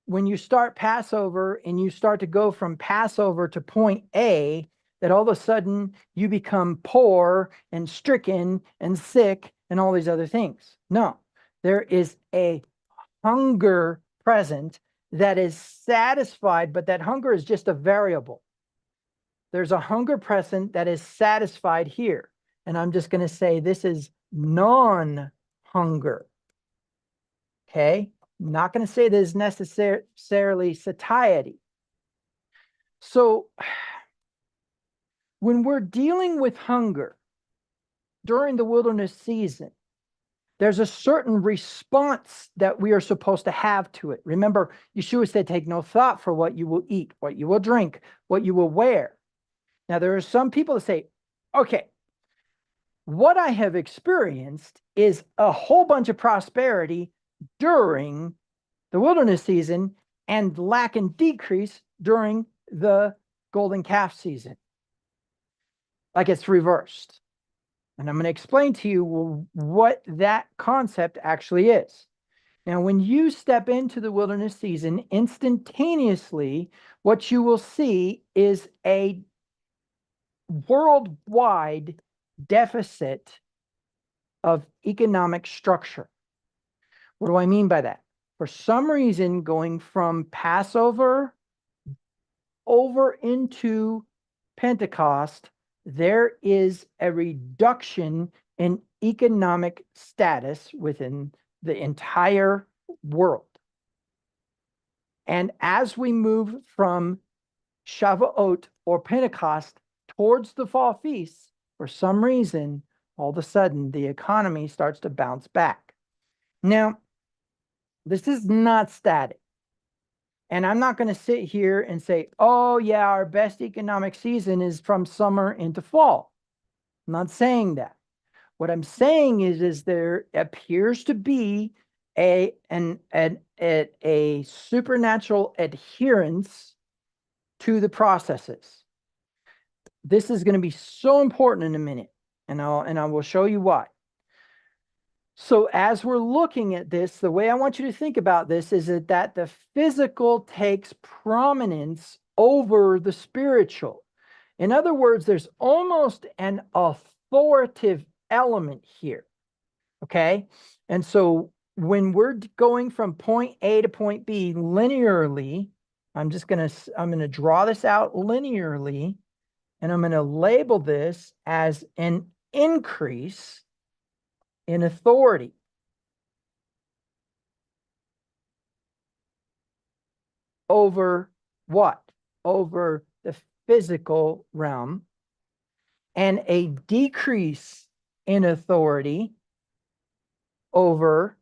when you start Passover and you start to go from Passover to point A, that all of a sudden you become poor and stricken and sick and all these other things. No, there is a hunger present that is satisfied, but that hunger is just a variable. There's a hunger present that is satisfied here. And I'm just going to say this is non-hunger. Okay? I'm not going to say this is necessarily satiety. So when we're dealing with hunger during the wilderness season, there's a certain response that we are supposed to have to it. Remember, Yeshua said, take no thought for what you will eat, what you will drink, what you will wear. Now, there are some people that say, okay, what I have experienced is a whole bunch of prosperity during the wilderness season and lack and decrease during the golden calf season. Like it's reversed. And I'm going to explain to you what that concept actually is. Now, when you step into the wilderness season, instantaneously, what you will see is a worldwide deficit of economic structure. What do I mean by that? For some reason, going from Passover over into Pentecost, there is a reduction in economic status within the entire world. And as we move from Shavuot or Pentecost towards the fall feasts, for some reason, all of a sudden, the economy starts to bounce back. Now, this is not static. And I'm not going to sit here and say, oh, yeah, our best economic season is from summer into fall. I'm not saying that. What I'm saying is there appears to be a supernatural adherence to the processes. This is going to be so important in a minute, and I will show you why. So as we're looking at this, the way I want you to think about this is that the physical takes prominence over the spiritual. In other words, there's almost an authoritative element here. Okay? And so when we're going from point A to point B linearly, I'm going to draw this out linearly, and I'm going to label this as an increase in authority. Over what? Over the physical realm, and a decrease in authority over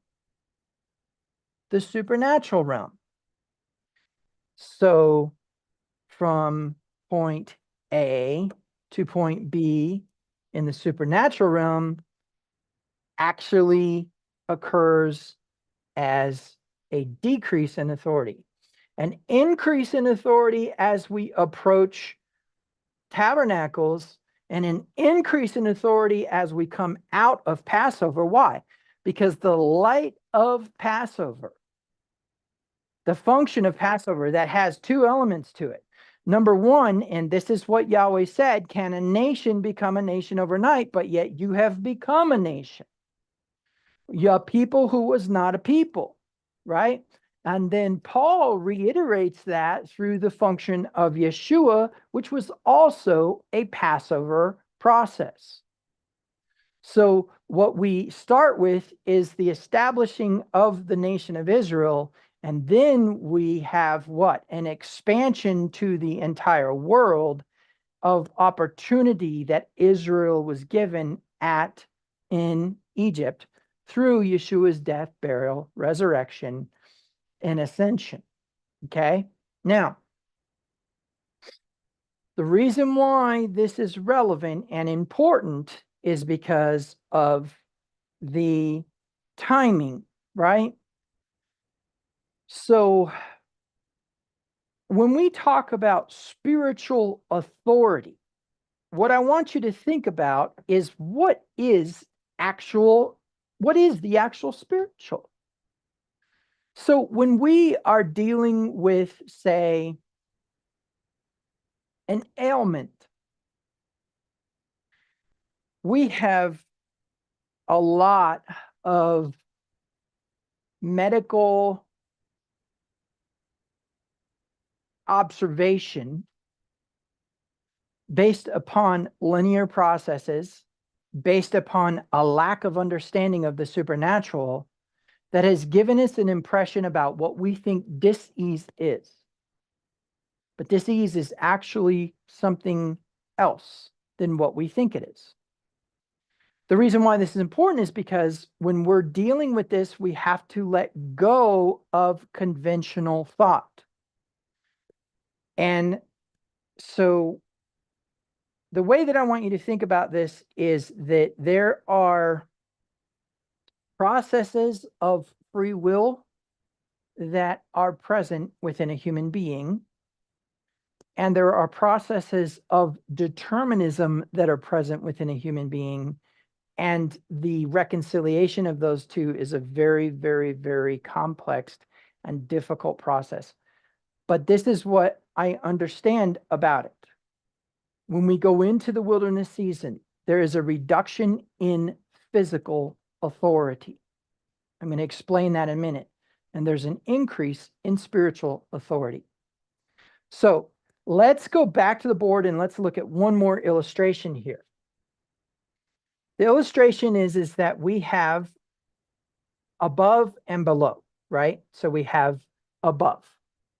the supernatural realm. So from point A to point B in the supernatural realm actually occurs as a decrease in authority. An increase in authority as we approach tabernacles, and an increase in authority as we come out of Passover. Why? Because the light of Passover, the function of Passover, that has two elements to it. Number one, and this is what Yahweh said, can a nation become a nation overnight, but yet you have become a nation? A people who was not a people, right? And then Paul reiterates that through the function of Yeshua, which was also a Passover process. So what we start with is the establishing of the nation of Israel, and then we have what? An expansion to the entire world of opportunity that Israel was given in Egypt through Yeshua's death, burial, resurrection, and ascension. Okay? Now, the reason why this is relevant and important is because of the timing, right? So, when we talk about spiritual authority, what I want you to think about is what is the actual spiritual? So when we are dealing with, say, an ailment, we have a lot of medical observation based upon linear processes, based upon a lack of understanding of the supernatural, that has given us an impression about what we think dis-ease is. But dis-ease is actually something else than what we think it is. The reason why this is important is because when we're dealing with this, we have to let go of conventional thought. And so the way that I want you to think about this is that there are processes of free will that are present within a human being, and there are processes of determinism that are present within a human being, and the reconciliation of those two is a very, very, very complex and difficult process. But this is what I understand about it. When we go into the wilderness season, there is a reduction in physical authority. I'm going to explain that in a minute. And there's an increase in spiritual authority. So let's go back to the board and let's look at one more illustration here. The illustration is that we have above and below, right? So we have above.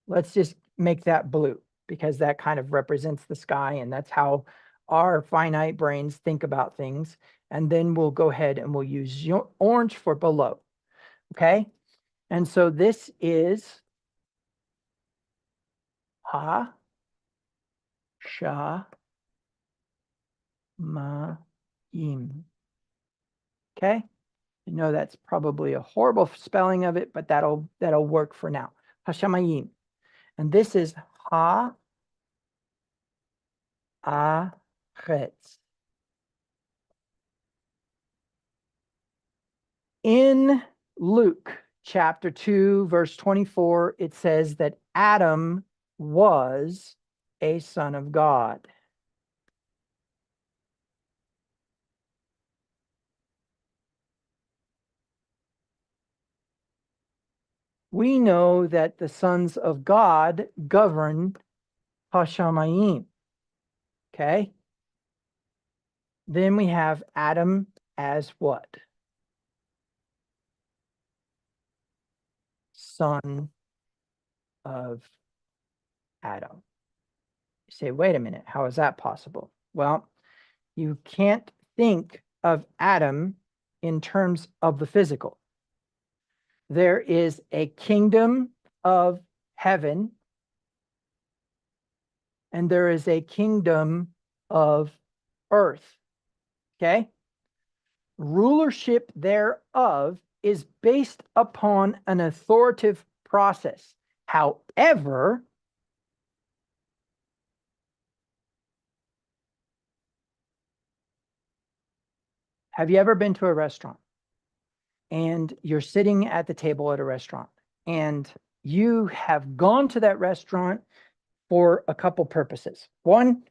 Let's just make that blue because that kind of represents the sky, and that's how our finite brains think about things. And then we'll go ahead and we'll use orange for below. Okay? And so this is Ha Sha Ma Yim. Okay? I know that's probably a horrible spelling of it, but that'll work for now. Hashamayim. And this is Ha Aretz. In Luke chapter 2, verse 24, it says that Adam was a son of God. We know that the sons of God govern Hashamayim. Okay? Then we have Adam as what? Son of Adam. You say, wait a minute, how is that possible? Well, you can't think of Adam in terms of the physical. There is a kingdom of heaven and there is a kingdom of earth. Okay? Rulership thereof is based upon an authoritative process. However, have you ever been to a restaurant and you're sitting at the table at a restaurant and you have gone to that restaurant for a couple purposes? One,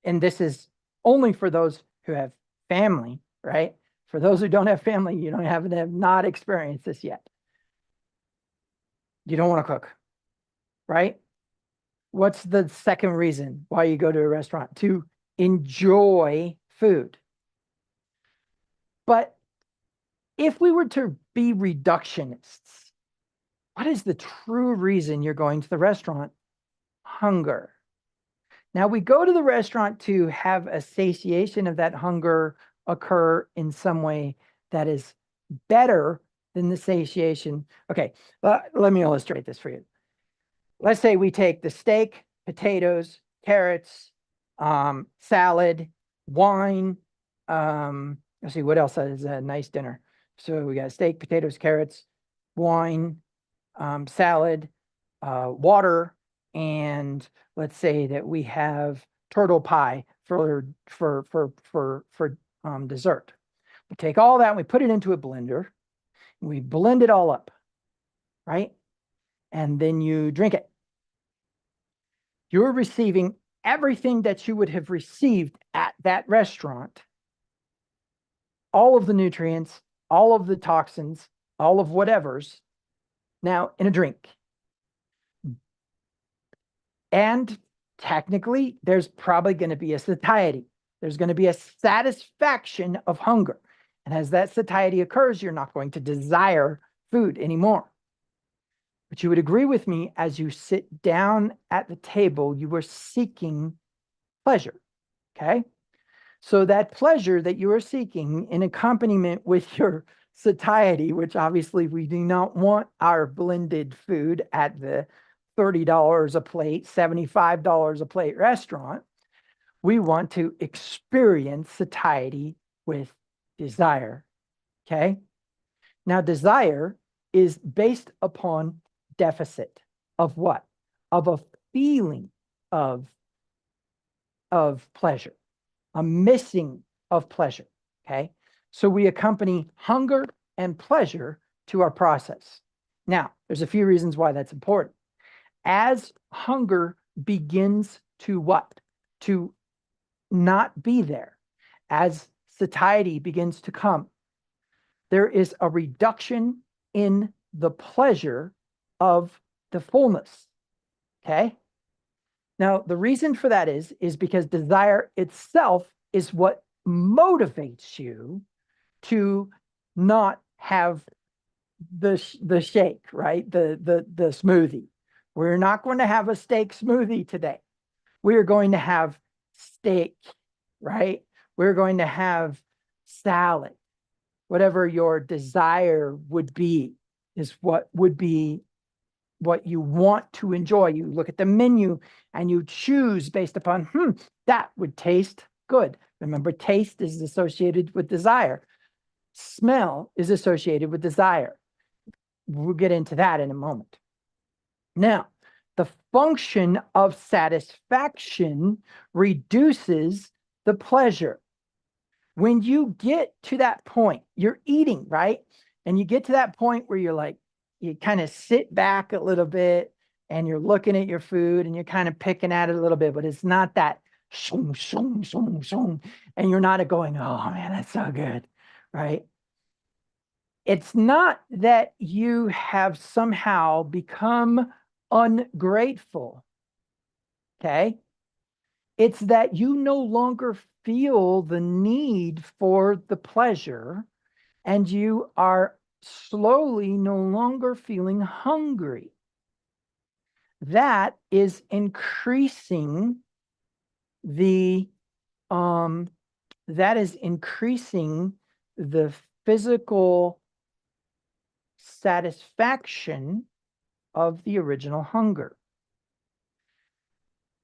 and this is only for those who have family, right? For those who don't have family, you don't have not experienced this yet. You don't want to cook, right? What's the second reason why you go to a restaurant? To enjoy food. But if we were to be reductionists, what is the true reason you're going to the restaurant? Hunger. Now, we go to the restaurant to have a satiation of that hunger occur in some way that is better than the satiation. Okay, let me illustrate this for you. Let's say we take the steak, potatoes, carrots, salad, wine. Let's see, what else is a nice dinner? So we got steak, potatoes, carrots, wine, salad, water, and let's say that we have turtle pie for dessert. We take all that and we put it into a blender. And we blend it all up, right? And then you drink it. You're receiving everything that you would have received at that restaurant. All of the nutrients, all of the toxins, all of whatever's now in a drink. And technically, there's probably going to be a satiety. There's going to be a satisfaction of hunger. And as that satiety occurs, you're not going to desire food anymore. But you would agree with me, as you sit down at the table, you are seeking pleasure. Okay? So that pleasure that you are seeking in accompaniment with your satiety, which obviously we do not want our blended food at the $30 a plate, $75 a plate restaurant. We want to experience satiety with desire. Okay? Now, desire is based upon deficit of what? Of a feeling of pleasure, a missing of pleasure. Okay? So we accompany hunger and pleasure to our process. Now, there's a few reasons why that's important. As hunger begins to what? To not be there, as satiety begins to come, there is a reduction in the pleasure of the fullness. Okay? Now, the reason for that is because desire itself is what motivates you to not have the shake, right? The smoothie. We're not going to have a steak smoothie today. We are going to have steak, right? We're going to have salad. Whatever your desire would be is what would be what you want to enjoy. You look at the menu and you choose based upon, that would taste good. Remember, taste is associated with desire. Smell is associated with desire. We'll get into that in a moment. Now, the function of satisfaction reduces the pleasure. When you get to that point, you're eating, right? And you get to that point where you're like, you kind of sit back a little bit and you're looking at your food and you're kind of picking at it a little bit, but it's not that shung, shung, shung, shung, and you're not going, oh man, that's so good, right? It's not that you have somehow become ungrateful, okay? It's that you no longer feel the need for the pleasure, and you are slowly no longer feeling hungry. That is increasing the physical satisfaction of the original hunger.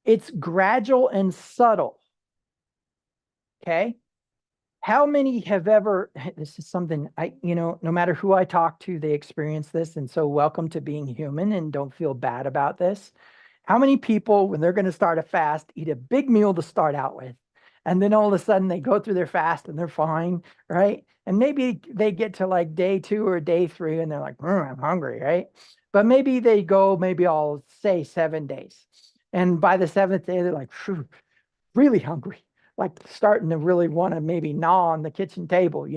It's gradual and subtle. Okay. How many have ever, this is something no matter who I talk to, they experience this. And so welcome to being human and don't feel bad about this. How many people, when they're going to start a fast, eat a big meal to start out with, and then all of a sudden they go through their fast and they're fine, right? And maybe they get to like day 2 or day 3 and they're like, I'm hungry, right? But maybe they go, maybe I'll say 7 days. And by the 7th day, they're like, really hungry, like starting to really want to maybe gnaw on the kitchen table,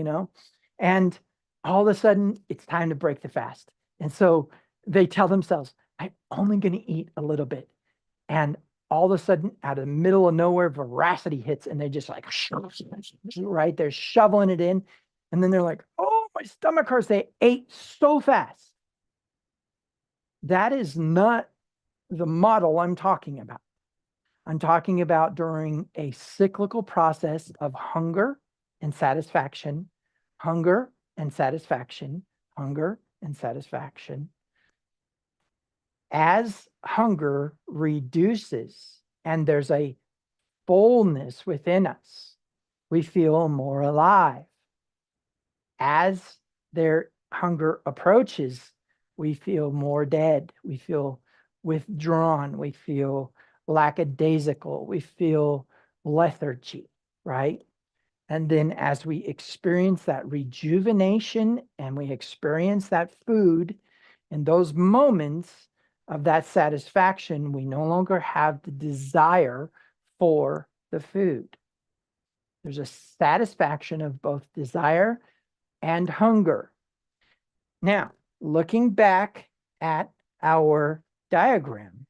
and all of a sudden it's time to break the fast. And so they tell themselves, I'm only going to eat a little bit. And all of a sudden, out of the middle of nowhere, voracity hits and they just like, right? They're shoveling it in. And then they're like, oh, my stomach hurts. They ate so fast. That is not the model I'm talking about. I'm talking about during a cyclical process of hunger and satisfaction, hunger and satisfaction, hunger and satisfaction. As hunger reduces and there's a fullness within us, we feel more alive. As their hunger approaches, we feel more dead. We feel withdrawn. We feel lackadaisical. We feel lethargy, right? And then as we experience that rejuvenation and we experience that food, in those moments of that satisfaction, we no longer have the desire for the food. There's a satisfaction of both desire and hunger. Now, looking back at our diagram,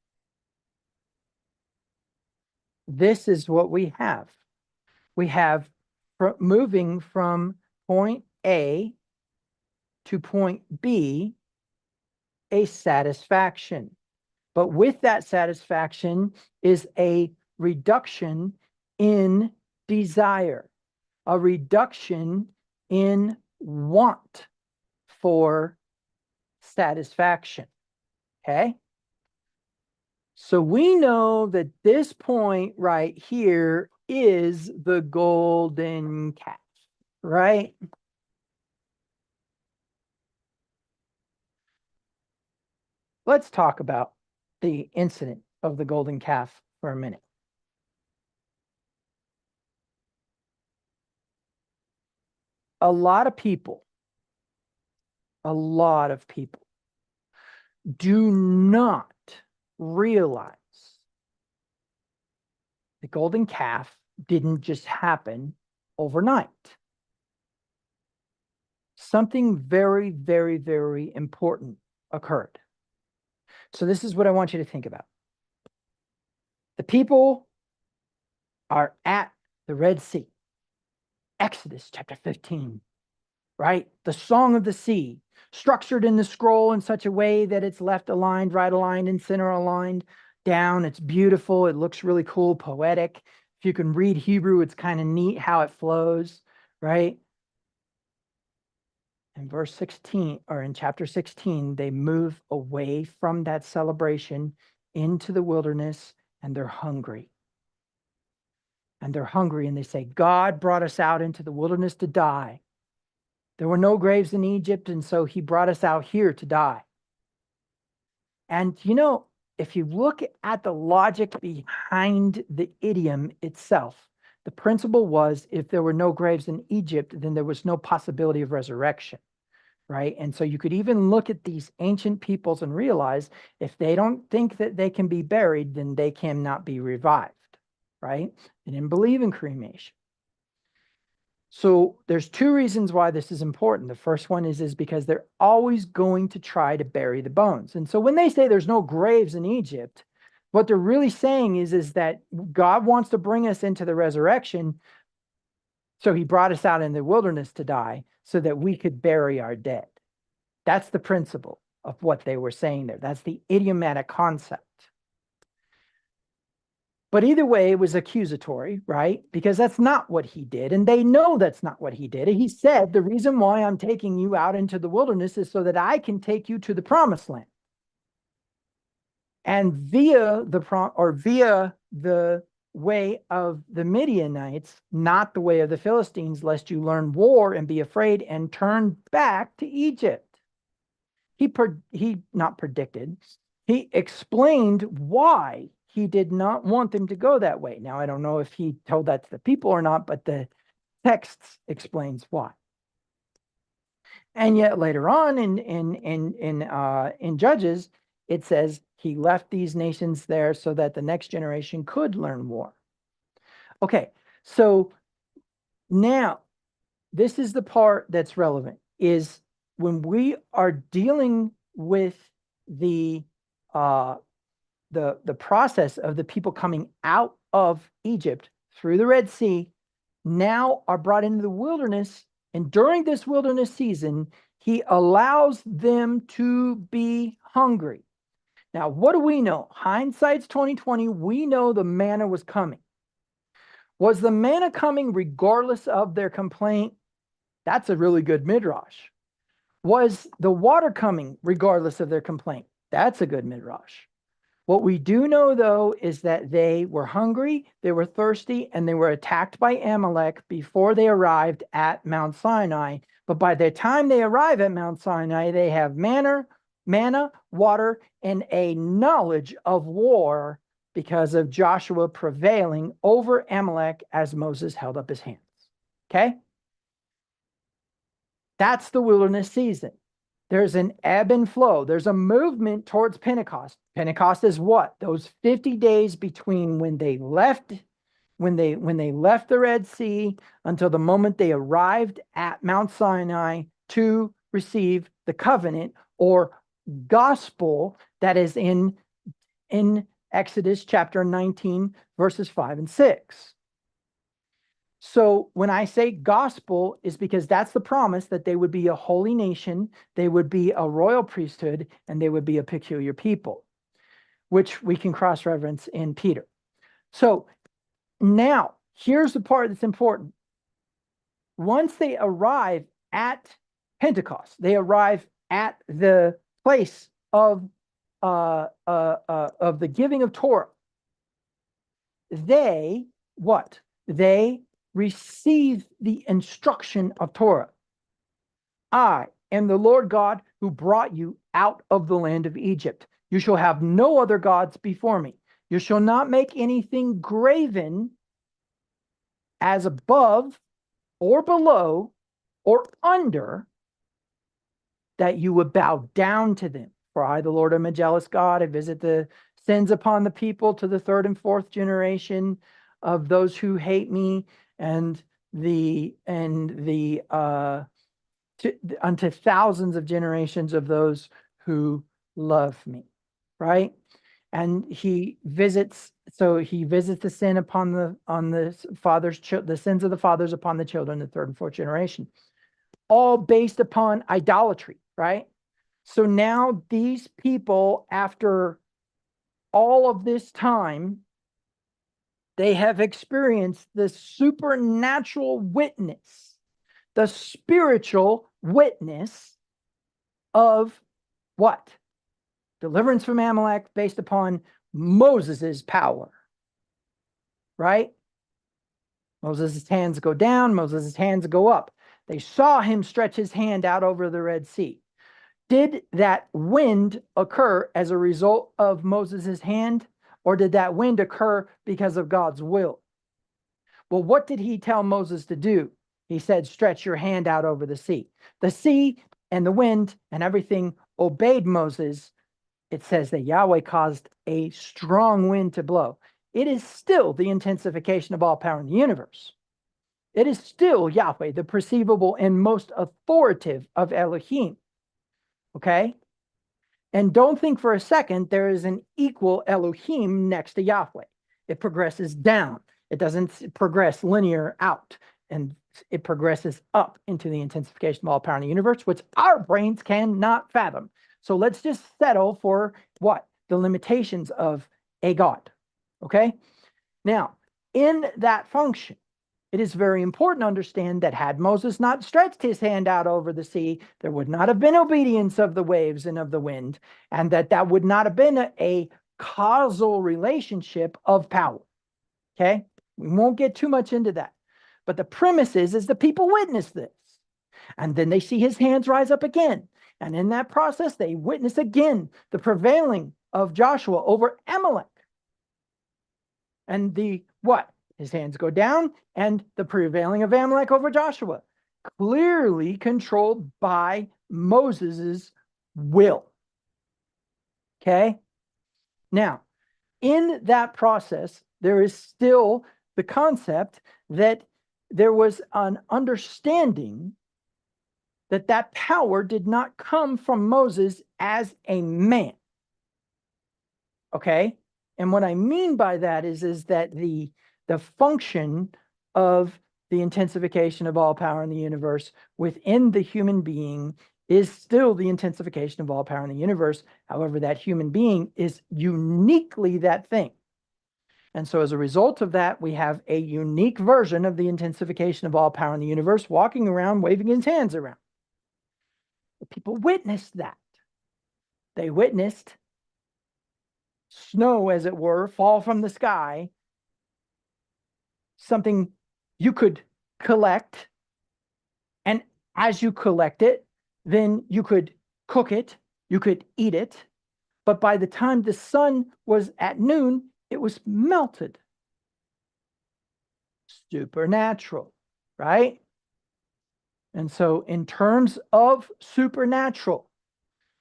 this is what we have. We have moving from point A to point B, a satisfaction. But with that satisfaction is a reduction in desire, a reduction in want for satisfaction. Okay? So we know that this point right here is the golden calf, right? Let's talk about the incident of the golden calf for a minute. A lot of people do not realize the golden calf didn't just happen overnight. Something very, very, very important occurred. So this is what I want you to think about. The people are at the Red Sea. Exodus chapter 15, right? The Song of the Sea, structured in the scroll in such a way that it's left aligned, right aligned, and center aligned down. It's beautiful. It looks really cool, poetic. If you can read Hebrew, it's kind of neat how it flows, right? In verse 16, or in chapter 16, they move away from that celebration into the wilderness, and they're hungry. And they're hungry, and they say, God brought us out into the wilderness to die. There were no graves in Egypt, and so he brought us out here to die. And if you look at the logic behind the idiom itself, the principle was if there were no graves in Egypt, then there was no possibility of resurrection, right? And so you could even look at these ancient peoples and realize if they don't think that they can be buried, then they cannot be revived, right? They didn't believe in cremation. So there's 2 reasons why this is important. The first one is because they're always going to try to bury the bones. And so when they say there's no graves in Egypt, what they're really saying is that God wants to bring us into the resurrection. So he brought us out in the wilderness to die so that we could bury our dead. That's the principle of what they were saying there. That's the idiomatic concept. But either way, it was accusatory, right? Because that's not what he did. And they know that's not what he did. He said, the reason why I'm taking you out into the wilderness is so that I can take you to the promised land. And via the way of the Midianites, not the way of the Philistines, lest you learn war and be afraid and turn back to Egypt. He not predicted, he explained why he did not want them to go that way. Now, I don't know if he told that to the people or not, but the text explains why. And yet later on in Judges, it says he left these nations there so that the next generation could learn war. Okay, so now this is the part that's relevant, is when we are dealing with the process of the people coming out of Egypt through the Red Sea, now are brought into the wilderness. And during this wilderness season, he allows them to be hungry. Now, what do we know? Hindsight's 2020. We know the manna was coming. Was the manna coming regardless of their complaint? That's a really good midrash. Was the water coming regardless of their complaint? That's a good midrash. What we do know, though, is that they were hungry, they were thirsty, and they were attacked by Amalek before they arrived at Mount Sinai. But by the time they arrive at Mount Sinai, they have manna, water, and a knowledge of war because of Joshua prevailing over Amalek as Moses held up his hands. Okay? That's the wilderness season. There's an ebb and flow. There's a movement towards Pentecost. Pentecost is what? Those 50 days between when they left the Red Sea until the moment they arrived at Mount Sinai to receive the covenant or gospel that is in Exodus chapter 19, verses 5 and 6. So when I say gospel, is because that's the promise that they would be a holy nation, they would be a royal priesthood, and they would be a peculiar people, which we can cross-reference in Peter. So now, here's the part that's important. Once they arrive at Pentecost, they arrive at the place of the giving of Torah. They, what? They receive the instruction of Torah. I am the Lord God who brought you out of the land of Egypt. You shall have no other gods before me. You shall not make anything graven as above or below or under, that you would bow down to them. For I, the Lord, am a jealous God. I visit the sins upon the people to the third and fourth generation of those who hate me, and unto thousands of generations of those who love me. Right? And he visits the sin upon the sins of the fathers upon the children, the third and fourth generation, all based upon idolatry, right? So now these people, after all of this time, they have experienced the supernatural witness, the spiritual witness of what? Deliverance from Amalek based upon Moses's power, right? Moses' hands go down, Moses' hands go up. They saw him stretch his hand out over the Red Sea. Did that wind occur as a result of Moses' hand, or did that wind occur because of God's will? Well, what did he tell Moses to do? He said, stretch your hand out over the sea. The sea and the wind and everything obeyed Moses. It says that Yahweh caused a strong wind to blow. It is still the intensification of all power in the universe. It is still Yahweh, the perceivable and most authoritative of Elohim. Okay? And don't think for a second there is an equal Elohim next to Yahweh. It progresses down. It doesn't progress linear out. And it progresses up into the intensification of all power in the universe, which our brains cannot fathom. So let's just settle for what? The limitations of a God. Okay? Now, in that function, it is very important to understand that had Moses not stretched his hand out over the sea, there would not have been obedience of the waves and of the wind, and that would not have been a causal relationship of power. Okay? We won't get too much into that. But the premise is the people witness this. And then they see his hands rise up again. And in that process, they witness again the prevailing of Joshua over Amalek. And what? His hands go down, and the prevailing of Amalek over Joshua, clearly controlled by Moses's will. Okay? Now, in that process, there is still the concept that there was an understanding that power did not come from Moses as a man. Okay? And what I mean by that is that the function of the intensification of all power in the universe within the human being is still the intensification of all power in the universe. However, that human being is uniquely that thing. And so as a result of that, we have a unique version of the intensification of all power in the universe walking around, waving his hands around. The people witnessed that. They witnessed snow, as it were, fall from the sky, something you could collect. And as you collect it, then you could cook it, you could eat it. But by the time the sun was at noon, it was melted. Supernatural, right? And so in terms of supernatural,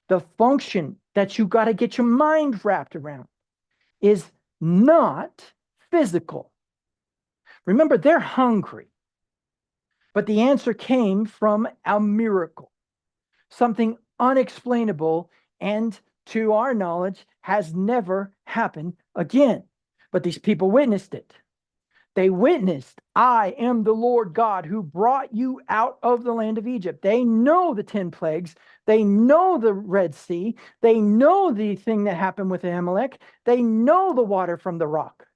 the function that you got to get your mind wrapped around is not physical. Remember, they're hungry. But the answer came from a miracle, something unexplainable, and to our knowledge, has never happened again. But these people witnessed it. They witnessed, I am the Lord God who brought you out of the land of Egypt. They know the 10 plagues. They know the Red Sea. They know the thing that happened with Amalek. They know the water from the rock.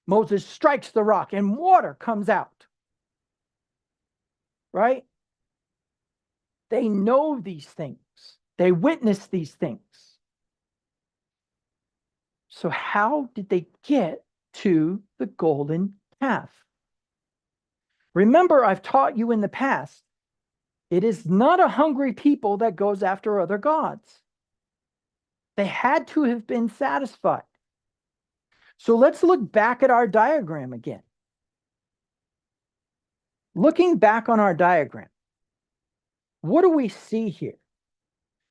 Moses strikes the rock and water comes out. Right? They know these things. They witness these things. So how did they get to the golden calf? Remember, I've taught you in the past, it is not a hungry people that goes after other gods. They had to have been satisfied. So let's look back at our diagram again. Looking back on our diagram, what do we see here?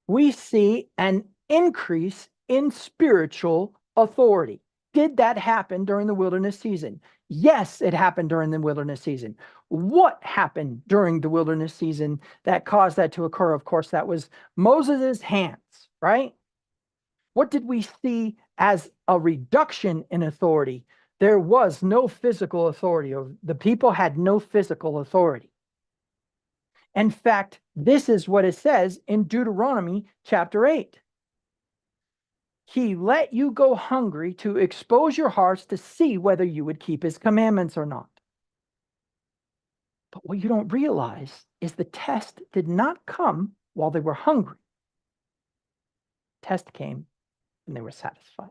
We see an increase in spiritual authority. Did that happen during the wilderness season? Yes, it happened during the wilderness season. What happened during the wilderness season that caused that to occur? Of course, that was Moses' hands, right? What did we see as a reduction in authority? There was no physical authority. The people had no physical authority. In fact, this is what it says in Deuteronomy chapter 8. He let you go hungry to expose your hearts to see whether you would keep his commandments or not. But what you don't realize is the test did not come while they were hungry. The test came when they were satisfied.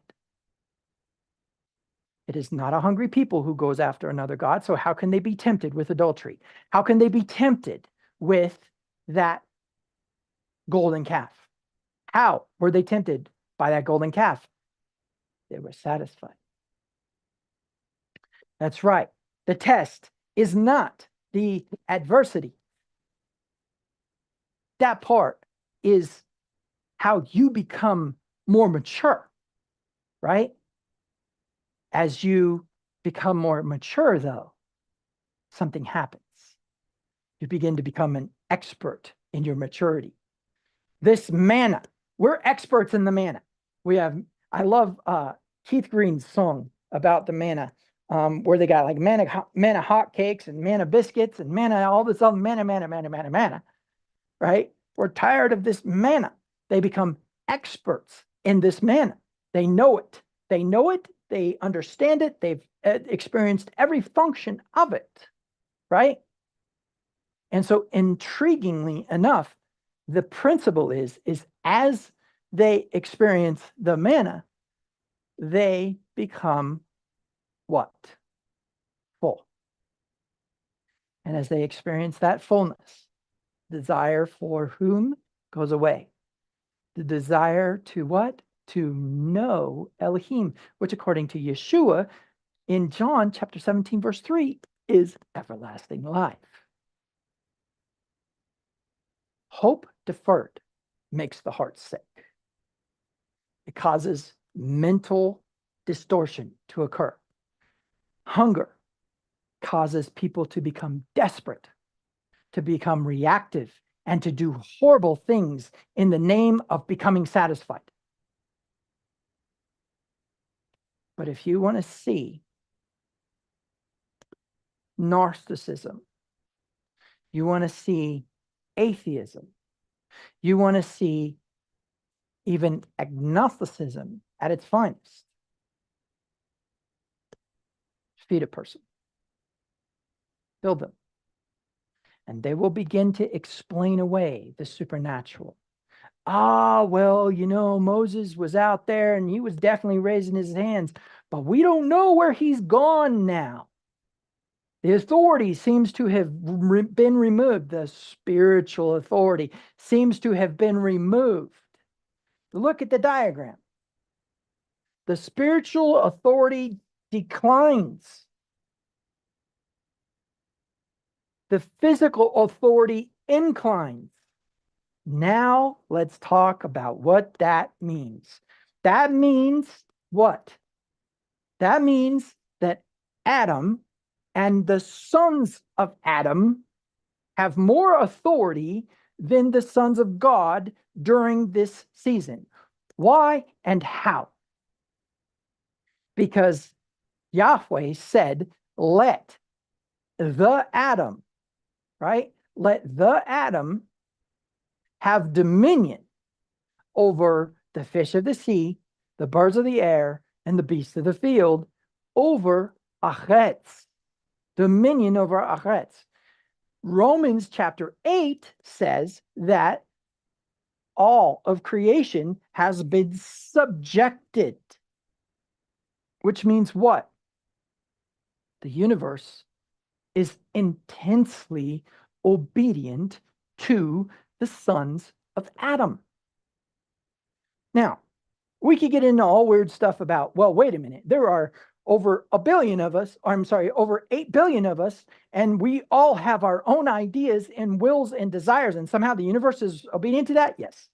It is not a hungry people who goes after another god, so how can they be tempted with adultery? How can they be tempted with that golden calf? How were they tempted by that golden calf? They were satisfied. That's right. The test is not the adversity. That part is how you become more mature, right? As you become more mature, though, something happens. You begin to become an expert in your maturity. This manna, we're experts in the manna. I love Keith Green's song about the manna, where they got like manna hot cakes and manna biscuits and manna, all this other manna, right? We're tired of this manna. They become experts in this manna. They know it. They know it. They understand it. They've experienced every function of it, right? And so intriguingly enough, the principle is as they experience the manna, they become what? Full. And as they experience that fullness, desire for whom goes away. The desire to what? To know Elohim, which according to Yeshua in John chapter 17, verse 3, is everlasting life. Hope deferred makes the heart sick. It causes mental distortion to occur. Hunger causes people to become desperate, to become reactive, and to do horrible things in the name of becoming satisfied. But if you want to see narcissism, you want to see atheism, you want to see even agnosticism at its finest, feed a person, build them, and they will begin to explain away the supernatural. Well, Moses was out there and he was definitely raising his hands, but we don't know where he's gone now. The authority seems to have been removed. The spiritual authority seems to have been removed. Look at the diagram. The spiritual authority declines. The physical authority inclines. Now let's talk about what that means. That means what? That means that Adam and the sons of Adam have more authority than the sons of God during this season. Why and how? Because Yahweh said, let the Adam, right? Let the Adam have dominion over the fish of the sea, the birds of the air, and the beasts of the field, over Achetz, dominion over Achetz. Romans chapter 8 says that all of creation has been subjected, which means what? The universe is intensely obedient to the sons of Adam. Now, we could get into all weird stuff about, well, wait a minute, there are over 8 billion of us, and we all have our own ideas and wills and desires, and somehow the universe is obedient to that? Yes.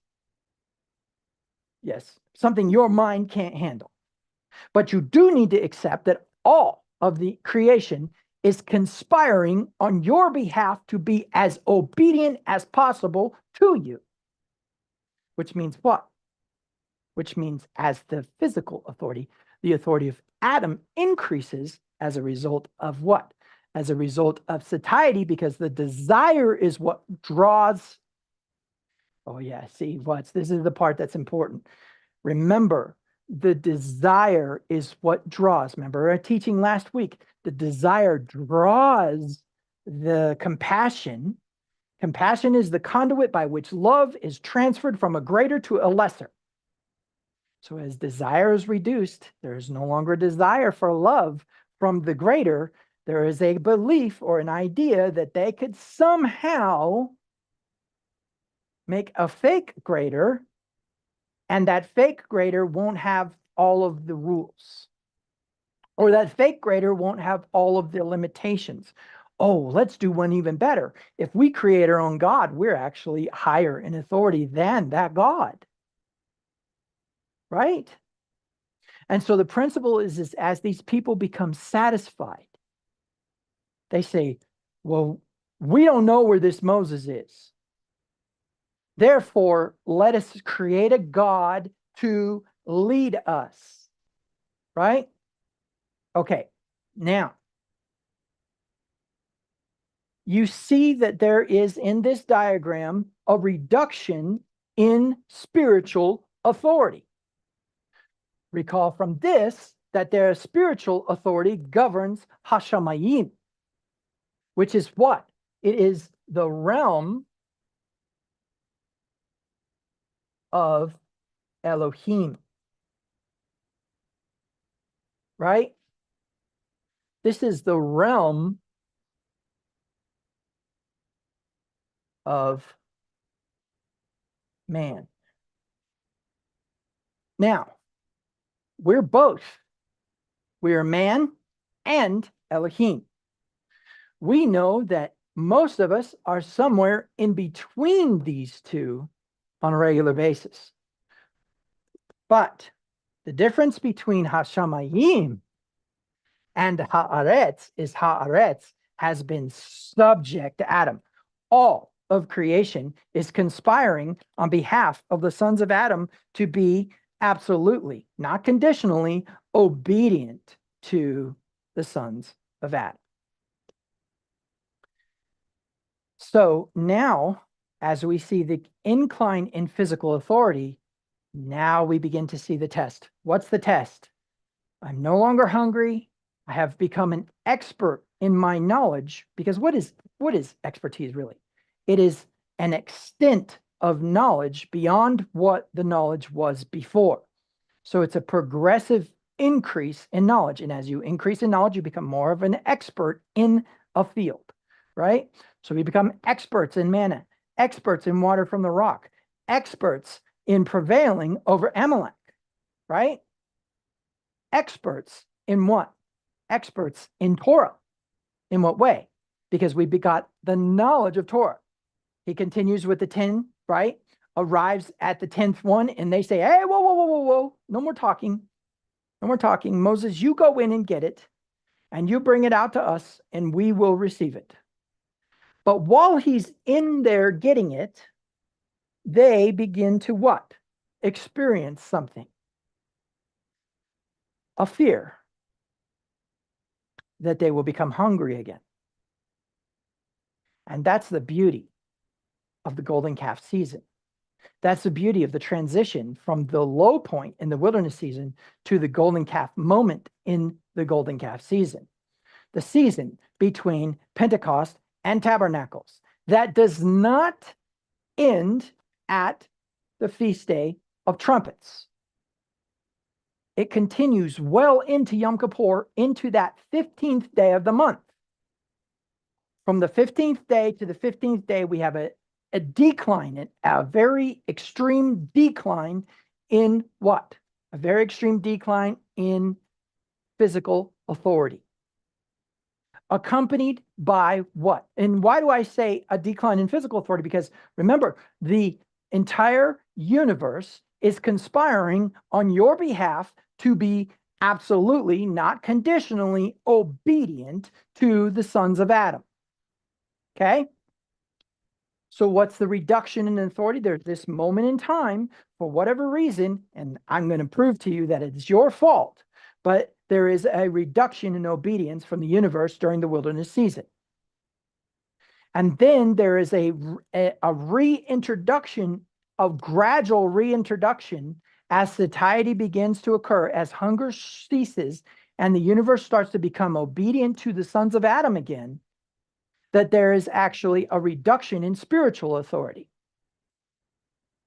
Yes, something your mind can't handle. But you do need to accept that all of the creation is conspiring on your behalf to be as obedient as possible to you. Which means what? Which means as the physical authority, the authority of Adam increases as a result of what? As a result of satiety, because the desire is what draws. Oh yeah, see, this is the part that's important. Remember, the desire is what draws. Remember our teaching last week, the desire draws the compassion. Compassion is the conduit by which love is transferred from a greater to a lesser. So as desire is reduced, there is no longer desire for love from the greater. There is a belief or an idea that they could somehow make a fake greater, and that fake greater won't have all of the rules, or that fake greater won't have all of the limitations. Oh, let's do one even better. If we create our own God, we're actually higher in authority than that God. Right? And so the principle is as these people become satisfied, they say, well, we don't know where this Moses is. Therefore, let us create a God to lead us. Right? Okay. Now, you see that there is in this diagram a reduction in spiritual authority. Recall from this that their spiritual authority governs Hashamayim, which is what? It is the realm of Elohim. right? This is the realm of man. Now, we're both. We are man and Elohim. We know that most of us are somewhere in between these two on a regular basis. But the difference between Hashamayim and Haaretz is Haaretz has been subject to Adam. All of creation is conspiring on behalf of the sons of Adam to be absolutely, not conditionally, obedient to the sons of Adam. So now, as we see the incline in physical authority, now we begin to see the test. What's the test? I'm no longer hungry. I have become an expert in my knowledge, because what is expertise really? It is an extent of knowledge beyond what the knowledge was before. So it's a progressive increase in knowledge. And as you increase in knowledge, you become more of an expert in a field, right? So we become experts in manna, experts in water from the rock, experts in prevailing over Amalek, right? Experts in what? Experts in Torah. In what way? Because we begot the knowledge of Torah. He continues with the 10, right? Arrives at the 10th one, and they say, hey, whoa, whoa, whoa, whoa, whoa. No more talking. No more talking. Moses, you go in and get it, and you bring it out to us, and we will receive it. But while he's in there getting it, they begin to what? Experience something. A fear that they will become hungry again. And that's the beauty of the golden calf season. That's the beauty of the transition from the low point in the wilderness season to the golden calf moment in the golden calf season. The season between Pentecost and Tabernacles. That does not end at the feast day of trumpets. It continues well into Yom Kippur, into that 15th day of the month. From the 15th day to the 15th day, we have a decline, a very extreme decline in what? A very extreme decline in physical authority. Accompanied by what? And why do I say a decline in physical authority? Because remember, the entire universe is conspiring on your behalf to be absolutely, not conditionally, obedient to the sons of Adam. Okay? So what's the reduction in authority? There's this moment in time, for whatever reason, and I'm going to prove to you that it's your fault, but there is a reduction in obedience from the universe during the wilderness season. And then there is a reintroduction, a gradual reintroduction as satiety begins to occur, as hunger ceases, and the universe starts to become obedient to the sons of Adam again, that there is actually a reduction in spiritual authority.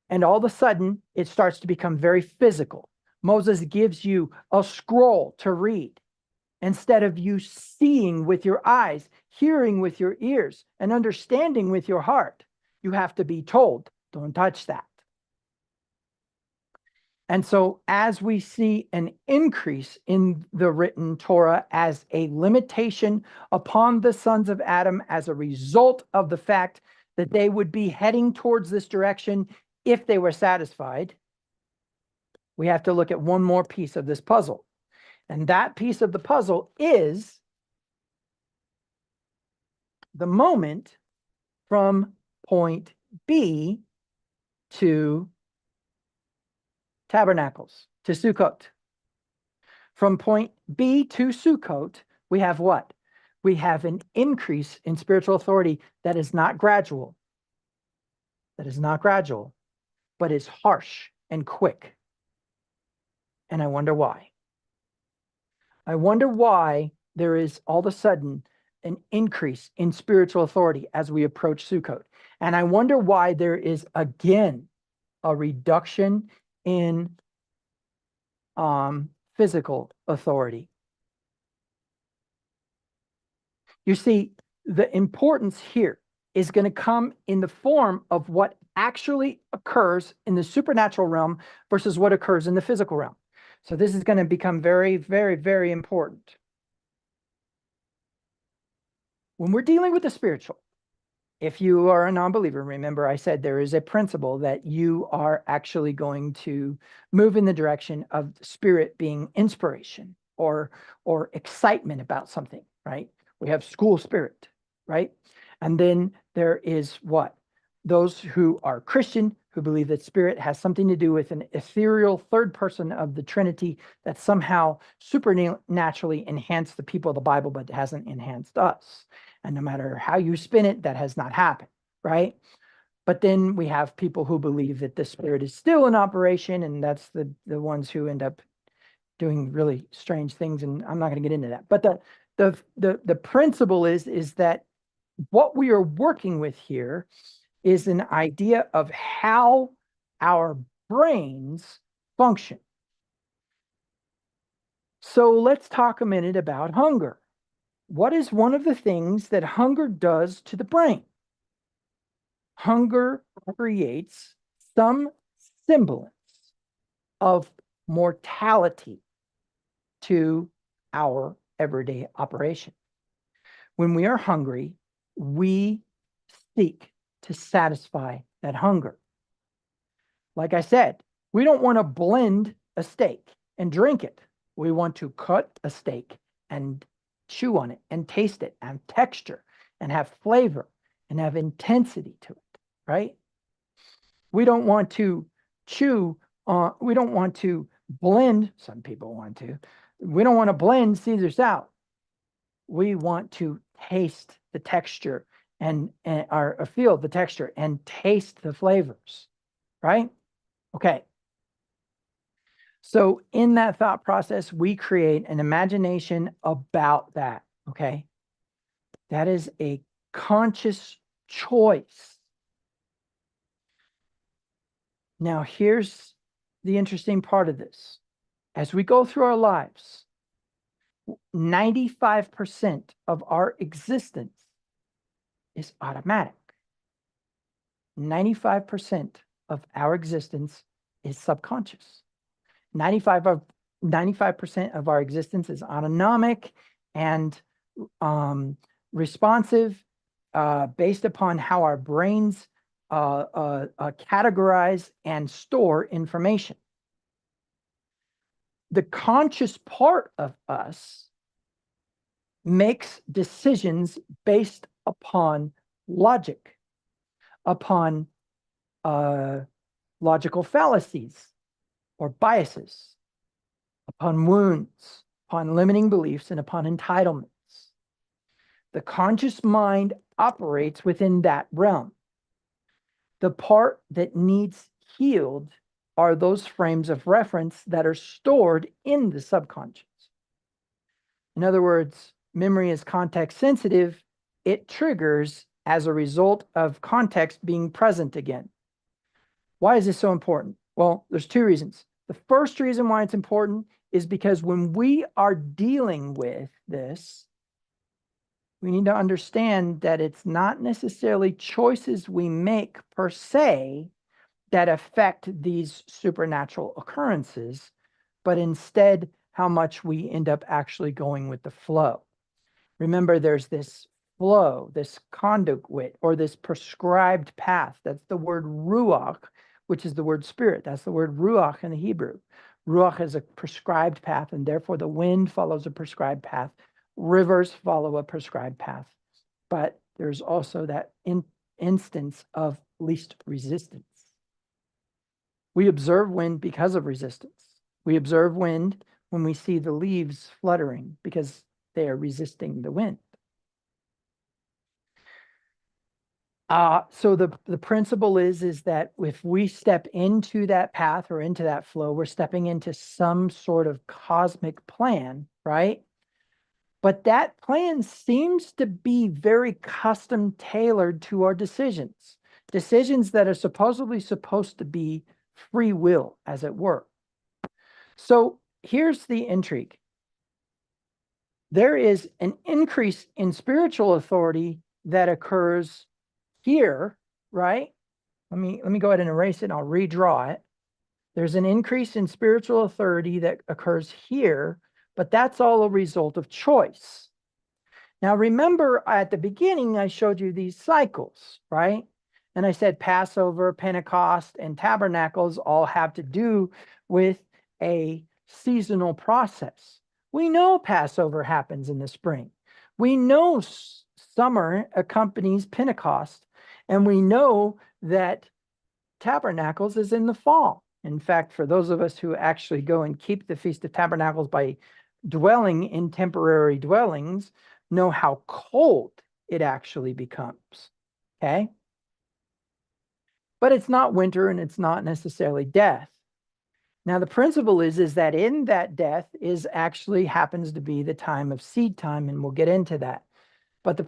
And all of a sudden, it starts to become very physical. Moses gives you a scroll to read. Instead of you seeing with your eyes, hearing with your ears, and understanding with your heart, you have to be told, don't touch that. And so as we see an increase in the written Torah as a limitation upon the sons of Adam as a result of the fact that they would be heading towards this direction if they were satisfied, we have to look at one more piece of this puzzle. And that piece of the puzzle is the moment from point B to Tabernacles, to Sukkot. From point B to Sukkot, we have what? We have an increase in spiritual authority that is not gradual. That is not gradual, but is harsh and quick. And I wonder why. I wonder why there is all of a sudden an increase in spiritual authority as we approach Sukkot. And I wonder why there is again a reduction in physical authority You see, the importance here is going to come in the form of what actually occurs in the supernatural realm versus what occurs in the physical realm. So this is going to become very, very, very important. When we're dealing with the spiritual, if you are a non-believer, remember I said there is a principle that you are actually going to move in the direction of spirit being inspiration or excitement about something, right? We have school spirit, right? And then there is what? Those who are Christian, who believe that spirit has something to do with an ethereal third person of the Trinity that somehow supernaturally enhanced the people of the Bible, but hasn't enhanced us. And no matter how you spin it, that has not happened, right? But then we have people who believe that the spirit is still in operation, and that's the ones who end up doing really strange things. And I'm not going to get into that. But the principle is that what we are working with here is an idea of how our brains function. So let's talk a minute about hunger. What is one of the things that hunger does to the brain? Hunger creates some semblance of mortality to our everyday operation. When we are hungry, we seek to satisfy that hunger. Like I said, we don't want to blend a steak and drink it. We want to cut a steak and chew on it and taste it and texture and have flavor and have intensity to it, right? We don't want to chew we don't want to blend, some people want to, we don't want to blend Caesar salad. We want to taste the texture or feel the texture and taste the flavors, right? Okay. So in that thought process, we create an imagination about that, okay? That is a conscious choice. Now, here's the interesting part of this. As we go through our lives, 95% of our existence is automatic. 95% of our existence is subconscious. 95% of our existence is autonomic and responsive based upon how our brains categorize and store information. The conscious part of us makes decisions based upon logic, upon logical fallacies or biases, upon wounds, upon limiting beliefs, and upon entitlements. The conscious mind operates within that realm. The part that needs healed are those frames of reference that are stored in the subconscious. In other words, memory is context sensitive. It triggers as a result of context being present again. Why is this so important? Well, there's two reasons. The first reason why it's important is because when we are dealing with this, we need to understand that it's not necessarily choices we make per se that affect these supernatural occurrences, but instead how much we end up actually going with the flow. Remember, there's this flow, this conduit, or this prescribed path. That's the word ruach, which is the word spirit. That's the word ruach in the Hebrew. Ruach is a prescribed path, and therefore the wind follows a prescribed path. Rivers follow a prescribed path. But there's also that instance of least resistance. We observe wind because of resistance. We observe wind when we see the leaves fluttering because they are resisting the wind. So the principle is that if we step into that path or into that flow, we're stepping into some sort of cosmic plan, right? But that plan seems to be very custom tailored to our decisions that are supposedly supposed to be free will, as it were. So here's the intrigue. there is an increase in spiritual authority that occurs here, right? Let me go ahead and erase it and I'll redraw it. There's an increase in spiritual authority that occurs here, but that's all a result of choice. Now, remember at the beginning, I showed you these cycles, right? And I said Passover, Pentecost, and Tabernacles all have to do with a seasonal process. We know Passover happens in the spring. We know summer accompanies Pentecost, and we know that Tabernacles is in the fall. In fact, for those of us who actually go and keep the Feast of Tabernacles by dwelling in temporary dwellings, know how cold it actually becomes, okay? But it's not winter and it's not necessarily death. Now, the principle is that in that death is actually happens to be the time of seed time, and we'll get into that. But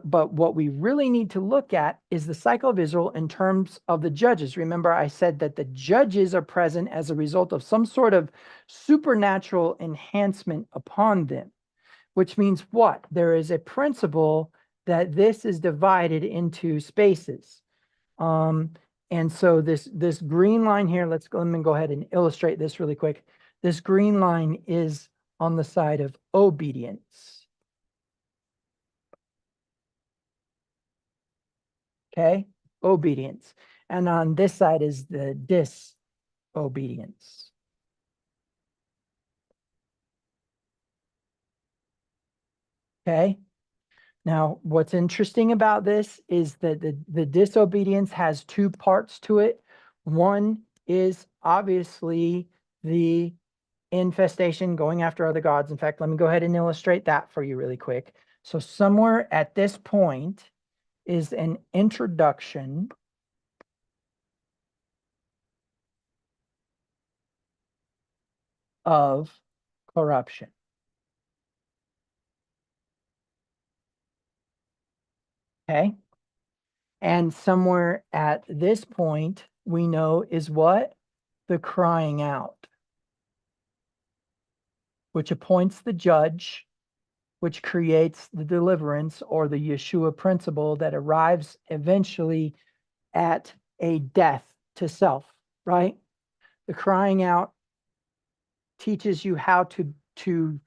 what we really need to look at is the cycle of Israel in terms of the judges. Remember, I said that the judges are present as a result of some sort of supernatural enhancement upon them, which means what? There is a principle that this is divided into spaces. And so this green line here, let me go ahead and illustrate this really quick. This green line is on the side of obedience. Okay, obedience. And on this side is the disobedience. Okay. Now, what's interesting about this is that the disobedience has two parts to it. One is obviously the infestation, going after other gods. In fact, let me go ahead and illustrate that for you really quick. So somewhere at this point is an introduction of corruption. Okay. And somewhere at this point, we know is what? The crying out, which appoints the judge, which creates the deliverance or the Yeshua principle that arrives eventually at a death to self, right? The crying out teaches you how to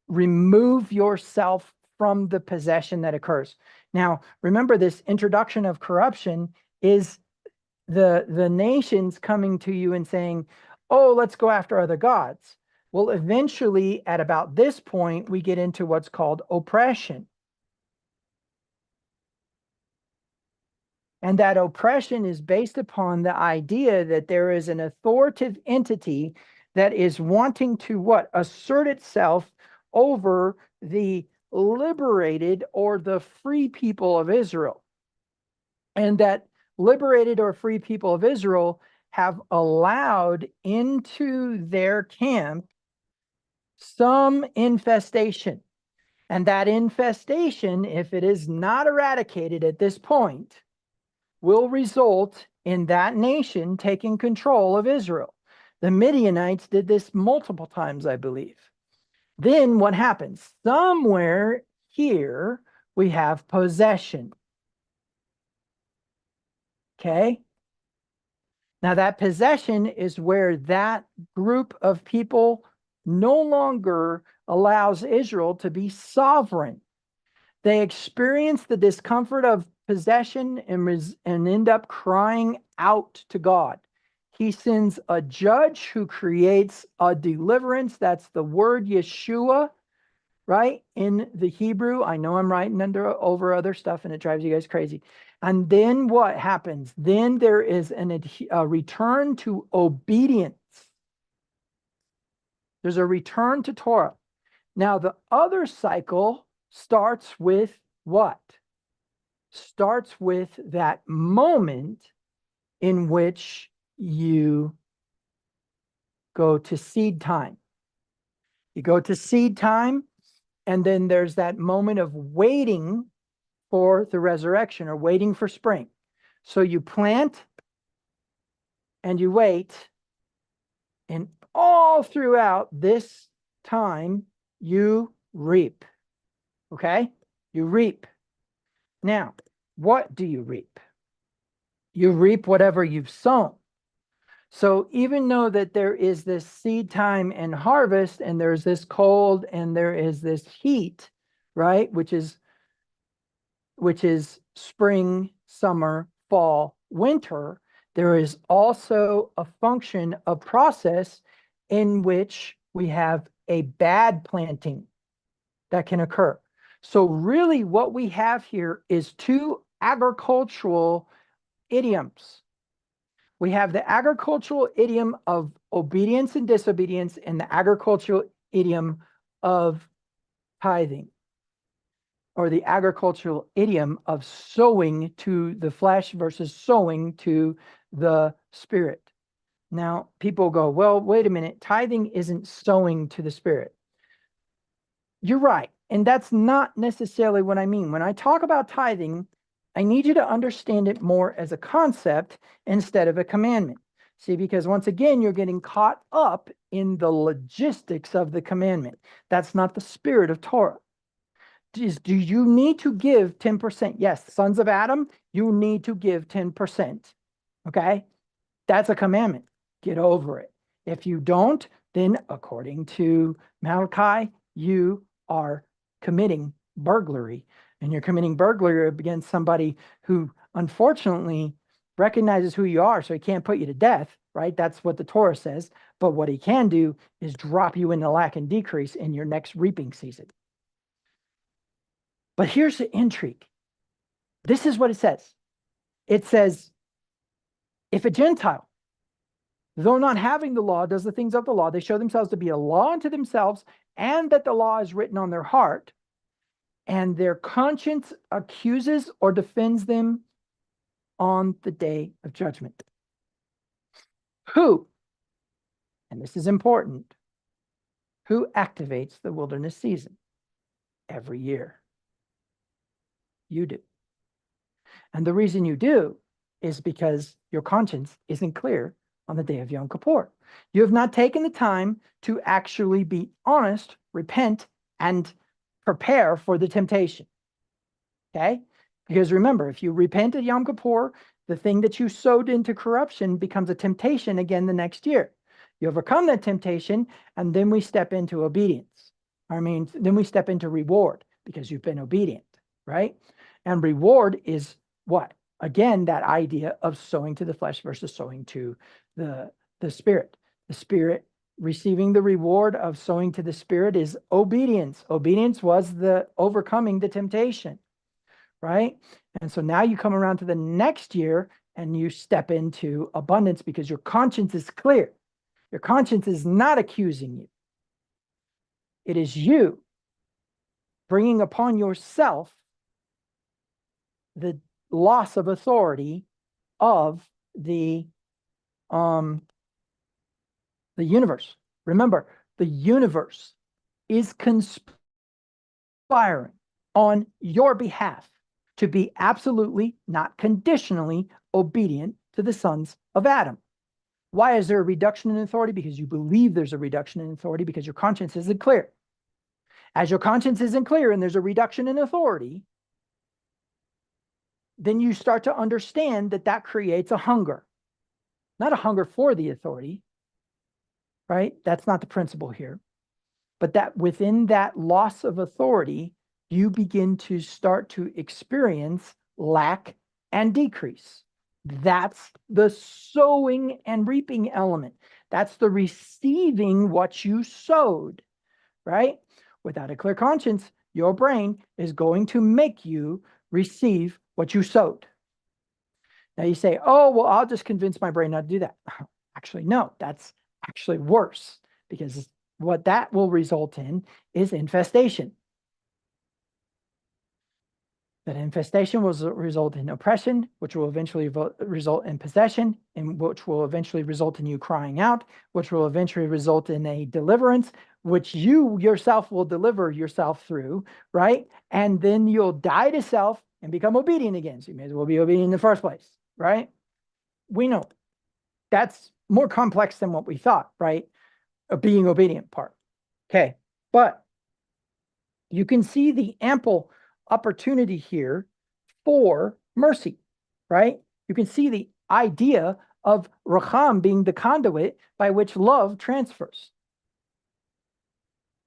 remove yourself from the possession that occurs. Now, remember, this introduction of corruption is the nations coming to you and saying, oh, let's go after other gods. Well, eventually, at about this point, we get into what's called oppression. And that oppression is based upon the idea that there is an authoritative entity that is wanting to what? Assert itself over the liberated or the free people of Israel. And that liberated or free people of Israel have allowed into their camp some infestation. And that infestation, if it is not eradicated at this point, will result in that nation taking control of Israel. The Midianites did this multiple times, I believe. Then what happens? Somewhere here, we have possession. Okay. Now, that possession is where that group of people no longer allows Israel to be sovereign. They experience the discomfort of possession and end up crying out to God. He sends a judge who creates a deliverance. That's the word Yeshua, right? In the Hebrew. I know I'm writing over other stuff and it drives you guys crazy. And then what happens? Then there is a return to obedience. There's a return to Torah. Now, the other cycle starts with what? Starts with that moment in which you go to seed time. You go to seed time, and then there's that moment of waiting for the resurrection or waiting for spring. So you plant and you wait, and all throughout this time, you reap. Okay? You reap. Now, what do you reap? You reap whatever you've sown. So even though that there is this seed time and harvest, and there's this cold and there is this heat, right? Which is spring, summer, fall, winter, there is also a function of process in which we have a bad planting that can occur. So really what we have here is two agricultural idioms. We have the agricultural idiom of obedience and disobedience and the agricultural idiom of tithing, or the agricultural idiom of sowing to the flesh versus sowing to the spirit. Now, people go, well, wait a minute, tithing isn't sowing to the spirit. You're right. And that's not necessarily what I mean. When I talk about tithing, I need you to understand it more as a concept instead of a commandment. See, because once again, you're getting caught up in the logistics of the commandment. That's not the spirit of Torah. Do you need to give 10%? Yes, sons of Adam, you need to give 10%. Okay? That's a commandment. Get over it. If you don't, then according to Malachi, you are committing burglary. And you're committing burglary against somebody who unfortunately recognizes who you are, so he can't put you to death, right? That's what the Torah says. But what he can do is drop you into lack and decrease in your next reaping season. But here's the intrigue. This is what it says. It says, if a Gentile, though not having the law, does the things of the law, they show themselves to be a law unto themselves, and that the law is written on their heart, and their conscience accuses or defends them on the day of judgment. Who, and this is important, who activates the wilderness season every year? You do. And the reason you do is because your conscience isn't clear on the day of Yom Kippur. You have not taken the time to actually be honest, repent, and prepare for the temptation. Okay? Because remember, if you repent at Yom Kippur, the thing that you sowed into corruption becomes a temptation again the next year. You overcome that temptation, and then we step into obedience. Then we step into reward because you've been obedient, right? And reward is what? Again, that idea of sowing to the flesh versus sowing to the spirit. The spirit receiving the reward of sowing to the spirit is obedience. Obedience was the overcoming the temptation, right? And so now you come around to the next year and you step into abundance because your conscience is clear. Your conscience is not accusing you. It is you bringing upon yourself the loss of authority of the universe. Remember, the universe is conspiring on your behalf to be absolutely, not conditionally, obedient to the sons of Adam. Why is there a reduction in authority? Because you believe there's a reduction in authority because your conscience isn't clear. As your conscience isn't clear and there's a reduction in authority, then you start to understand that that creates a hunger. Not a hunger for the authority, right? That's not the principle here. But that within that loss of authority, you begin to start to experience lack and decrease. That's the sowing and reaping element. That's the receiving what you sowed, right? Without a clear conscience, your brain is going to make you receive what you sowed. Now you say, oh, well, I'll just convince my brain not to do that. Actually, no, that's actually worse, because what that will result in is infestation. That infestation will result in oppression, which will eventually result in possession, and which will eventually result in you crying out, which will eventually result in a deliverance, which you yourself will deliver yourself through, right? And then you'll die to self and become obedient again. So you may as well be obedient in the first place, right? We know that's more complex than what we thought, right? A being obedient part. Okay, but You can see the ample opportunity here for mercy, right? You can see the idea of Racham being the conduit by which love transfers.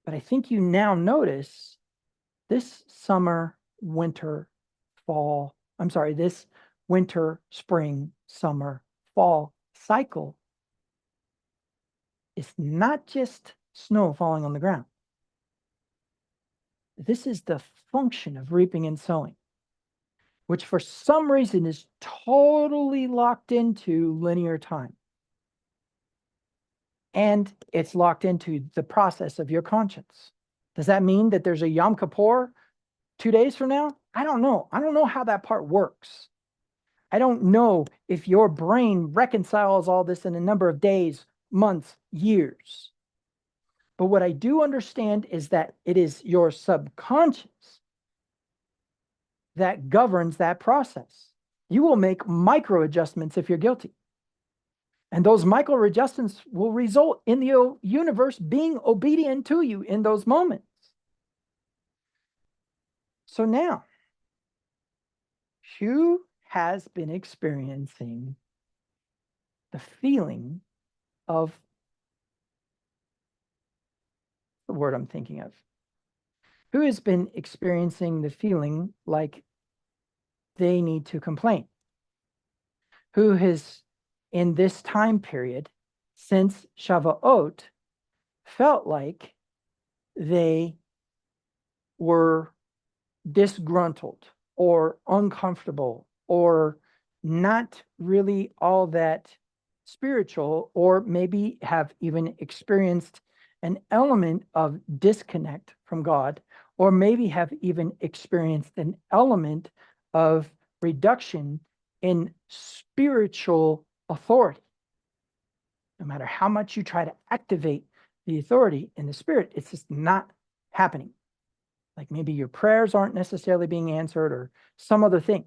But I think you now notice this summer, winter, fall, this winter, spring, summer, fall cycle is not just snow falling on the ground. This is the function of reaping and sowing, which for some reason is totally locked into linear time. And it's locked into the process of your conscience. Does that mean that there's a Yom Kippur 2 days from now? I don't know. I don't know how that part works. I don't know if your brain reconciles all this in a number of days, months, years. But what I do understand is that it is your subconscious that governs that process. You will make micro adjustments if you're guilty. And those micro adjustments will result in the universe being obedient to you in those moments. So now, who has been experiencing the feeling of the word I'm thinking of? Who has been experiencing the feeling like they need to complain? Who has, in this time period, since Shavuot, felt like they were disgruntled or uncomfortable or not really all that spiritual, or maybe have even experienced an element of disconnect from God, or maybe have even experienced an element of reduction in spiritual authority? No matter how much you try to activate the authority in the spirit, it's just not happening. Like maybe your prayers aren't necessarily being answered or some other thing.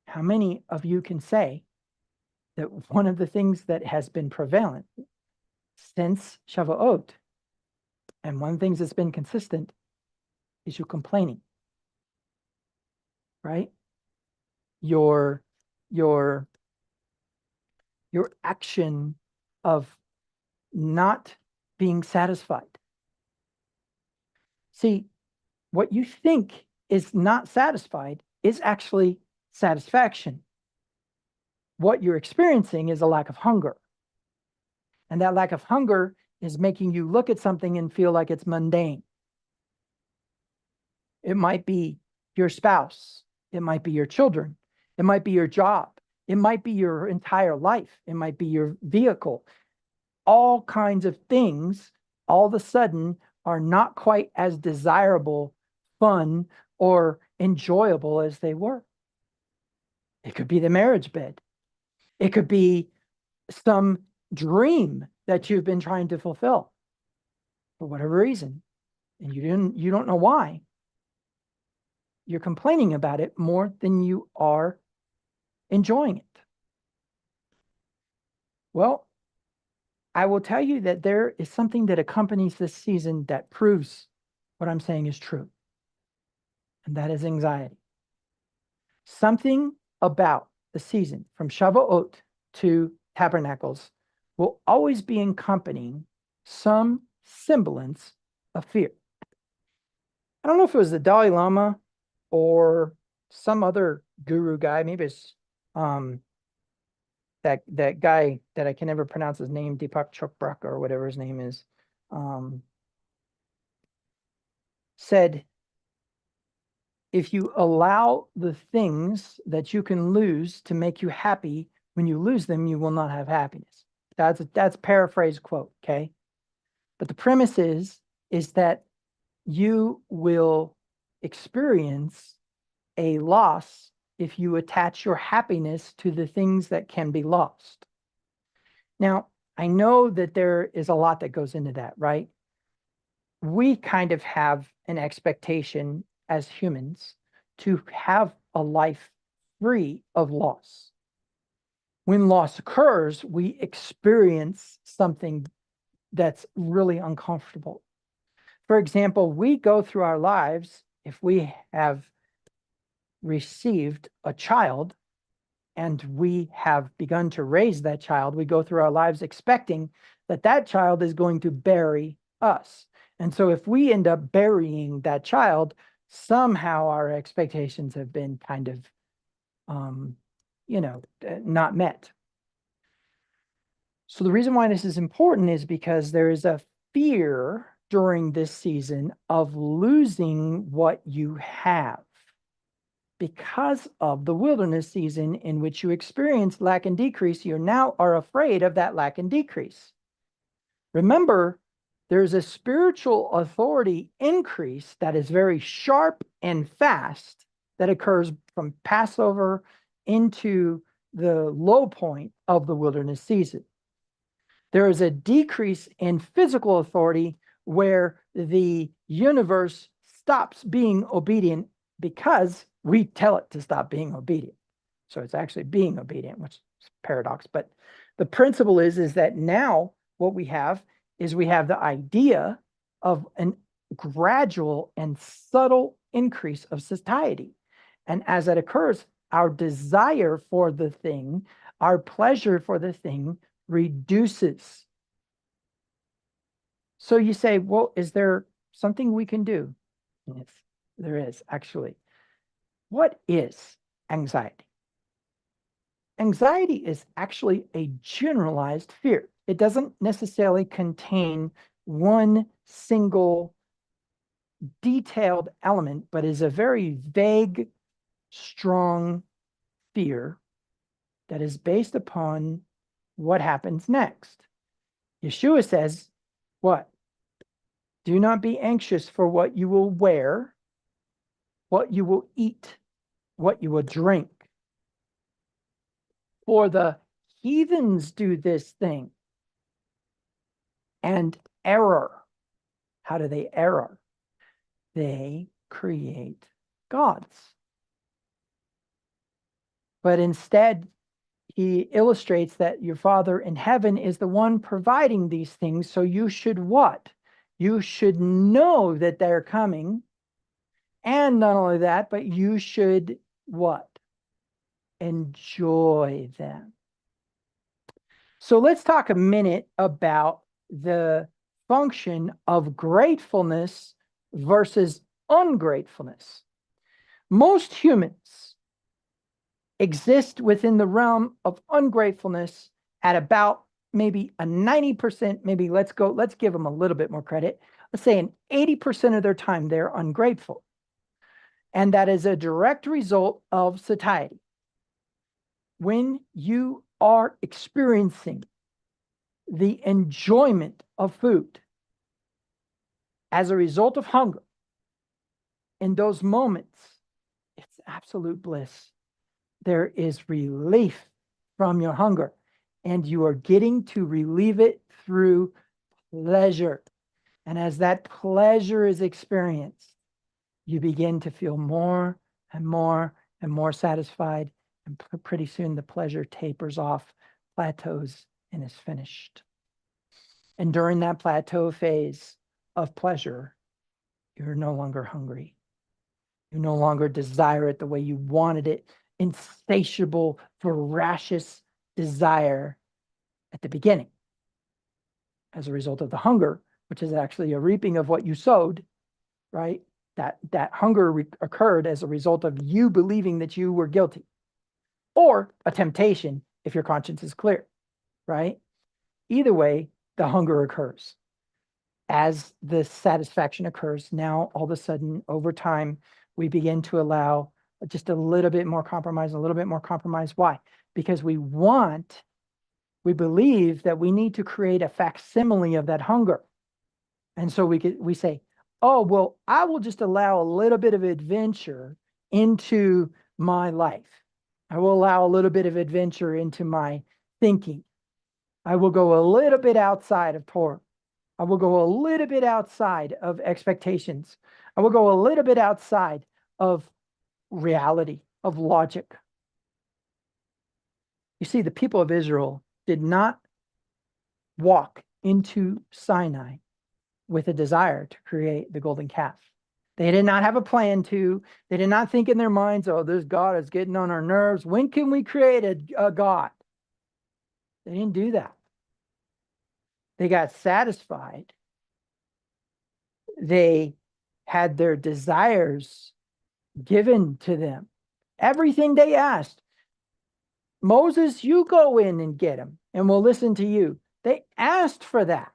How many of you can say that one of the things that has been prevalent since Shavuot, and one of the things that's been consistent, is you complaining, right? Your action of not being satisfied. See, what you think is not satisfied is actually satisfaction. What you're experiencing is a lack of hunger. And that lack of hunger is making you look at something and feel like it's mundane. It might be your spouse. It might be your children. It might be your job. It might be your entire life. It might be your vehicle. All kinds of things all of a sudden are not quite as desirable, fun, or enjoyable as they were. It could be the marriage bed. It could be some dream that you've been trying to fulfill for whatever reason, and you don't know why. You're complaining about it more than you are enjoying it. Well, I will tell you that there is something that accompanies this season that proves what I'm saying is true, and that is anxiety. Something about the season from Shavuot to Tabernacles will always be accompanying some semblance of fear. I don't know if it was the Dalai Lama or some other guru guy, maybe it's that guy that I can never pronounce his name, Deepak Chopra or whatever his name is, said, if you allow the things that you can lose to make you happy, when you lose them, you will not have happiness. That's paraphrase quote, okay? But the premise is that you will experience a loss if you attach your happiness to the things that can be lost. Now, I know that there is a lot that goes into that, right? We kind of have an expectation as humans to have a life free of loss. When loss occurs, we experience something that's really uncomfortable. For example, we go through our lives, if we have received a child and we have begun to raise that child, we go through our lives expecting that that child is going to bury us. And so if we end up burying that child, somehow our expectations have been kind of, not met. So the reason why this is important is because there is a fear during this season of losing what you have because of the wilderness season in which you experience lack and decrease. You now are afraid of that lack and decrease. Remember, there's a spiritual authority increase that is very sharp and fast that occurs from Passover into the low point of the wilderness season. There is a decrease in physical authority where the universe stops being obedient because we tell it to stop being obedient. So it's actually being obedient, which is a paradox. But the principle is that now what we have is we have the idea of a gradual and subtle increase of satiety. And as that occurs, our desire for the thing, our pleasure for the thing reduces. So you say, well, is there something we can do? Yes, there is actually. What is anxiety? Anxiety is actually a generalized fear. It doesn't necessarily contain one single detailed element, but is a very vague, strong fear that is based upon what happens next. Yeshua says, what? Do not be anxious for what you will wear, what you will eat, what you will drink. For the heathens do this thing. And error. How do they error? They create gods. But instead, he illustrates that your Father in heaven is the one providing these things. So you should what? You should know that they're coming. And not only that, but you should what? Enjoy them. So let's talk a minute about the function of gratefulness versus ungratefulness. Most humans exist within the realm of ungratefulness at about maybe a 90%, maybe let's give them a little bit more credit. Let's say an 80% of their time they're ungrateful. And that is a direct result of satiety. When you are experiencing the enjoyment of food as a result of hunger, in those moments, it's absolute bliss. There is relief from your hunger, and you are getting to relieve it through pleasure. And as that pleasure is experienced, you begin to feel more and more and more satisfied, and pretty soon the pleasure tapers off, plateaus, and is finished. And during that plateau phase of pleasure, you're no longer hungry. You no longer desire it the way you wanted it, insatiable, voracious desire at the beginning. As a result of the hunger, which is actually a reaping of what you sowed, right? That hunger occurred as a result of you believing that you were guilty, or a temptation if your conscience is clear, right? Either way, the hunger occurs. As the satisfaction occurs, now all of a sudden, over time, we begin to allow just a little bit more compromise, a little bit more compromise. Why? Because we believe that we need to create a facsimile of that hunger. And so we say, oh, well, I will just allow a little bit of adventure into my life. I will allow a little bit of adventure into my thinking. I will go a little bit outside of Torah. I will go a little bit outside of expectations. I will go a little bit outside of reality, of logic. You see, the people of Israel did not walk into Sinai with a desire to create the golden calf. They did not have a plan to. They did not think in their minds, oh, this God is getting on our nerves. When can we create a God? They didn't do that. They got satisfied. They had their desires given to them. Everything they asked. Moses, you go in and get him, and we'll listen to you. They asked for that.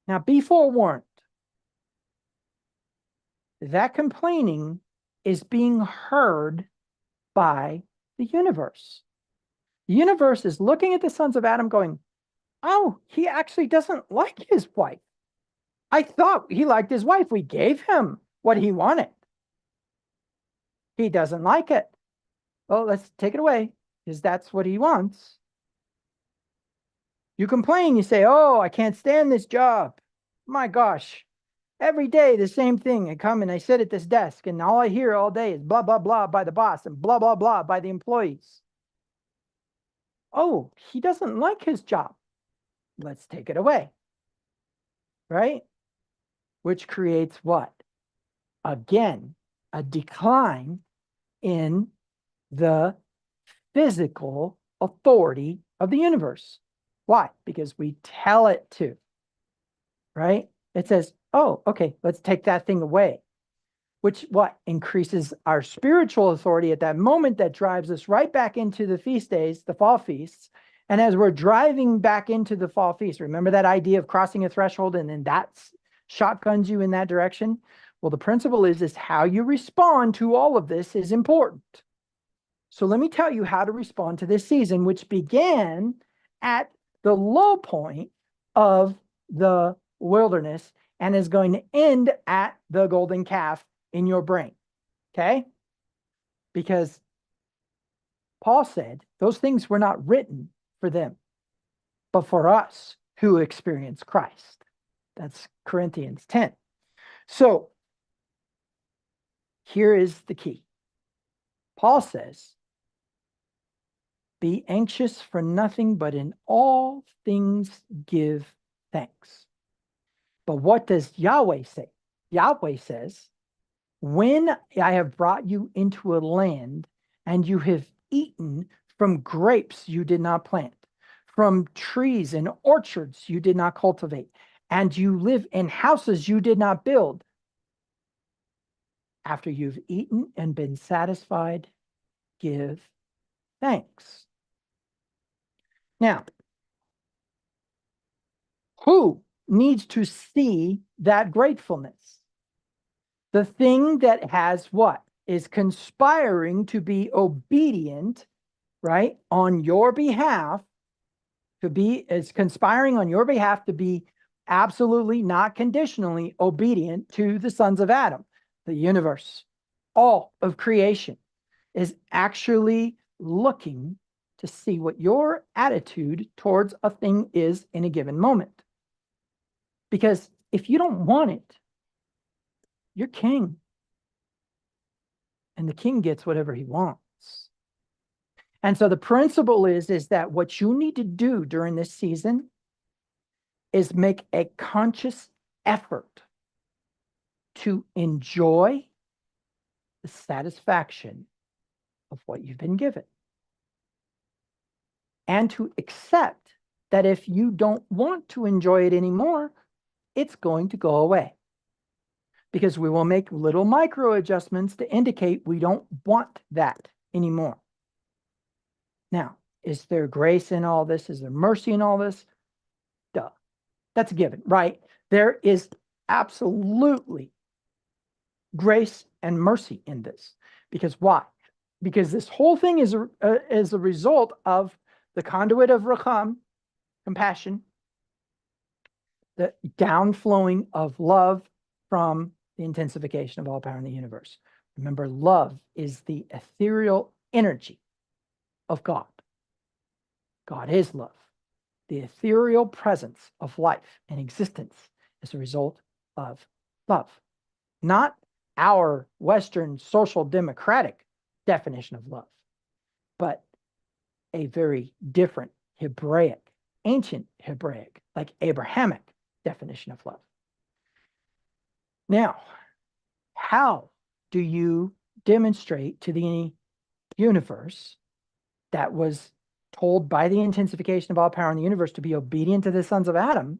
Now, be forewarned. That complaining is being heard by the universe. The universe is looking at the sons of Adam going, oh, he actually doesn't like his wife. I thought he liked his wife. We gave him what he wanted. He doesn't like it. Well, let's take it away, because that's what he wants. You complain, you say, oh, I can't stand this job. My gosh, every day the same thing. I come and I sit at this desk, and all I hear all day is blah, blah, blah by the boss and blah, blah, blah by the employees. Oh, he doesn't like his job. Let's take it away. Right? Which creates what? Again, a decline in the physical authority of the universe. Why? Because we tell it to. Right? It says, oh, okay, let's take that thing away. Which what? Increases our spiritual authority at that moment, that drives us right back into the feast days, the fall feasts. And as we're driving back into the fall feast, remember that idea of crossing a threshold and then that shotguns you in that direction? Well, the principle is how you respond to all of this is important. So let me tell you how to respond to this season, which began at the low point of the wilderness and is going to end at the golden calf in your brain. Okay? Because Paul said those things were not written for them, but for us who experience Christ. That's Corinthians 10. So here is the key. Paul says, be anxious for nothing, but in all things give thanks. But what does Yahweh say? Yahweh says, when I have brought you into a land and you have eaten from grapes you did not plant, from trees and orchards you did not cultivate, and you live in houses you did not build, after you've eaten and been satisfied, give thanks. Now, who needs to see that gratefulness? The thing that has what? Is conspiring to be obedient, right? On your behalf, is conspiring on your behalf to be absolutely, not conditionally obedient to the sons of Adam. The universe, all of creation is actually looking to see what your attitude towards a thing is in a given moment. Because if you don't want it, you're king. And the king gets whatever he wants. And so the principle is that what you need to do during this season is make a conscious effort to enjoy the satisfaction of what you've been given. And to accept that if you don't want to enjoy it anymore, it's going to go away. Because we will make little micro adjustments to indicate we don't want that anymore. Now, is there grace in all this? Is there mercy in all this? Duh. That's a given, right? There is absolutely grace and mercy in this. Because why? Because this whole thing is a result of the conduit of Racham, compassion, the downflowing of love from the intensification of all power in the universe. Remember, love is the ethereal energy of God. God is love. The ethereal presence of life and existence is a result of love. Not our Western social democratic definition of love, but a very different Hebraic ancient Hebraic, like Abrahamic definition of love. Now, how do you demonstrate to the universe that was told by the intensification of all power in the universe to be obedient to the sons of Adam?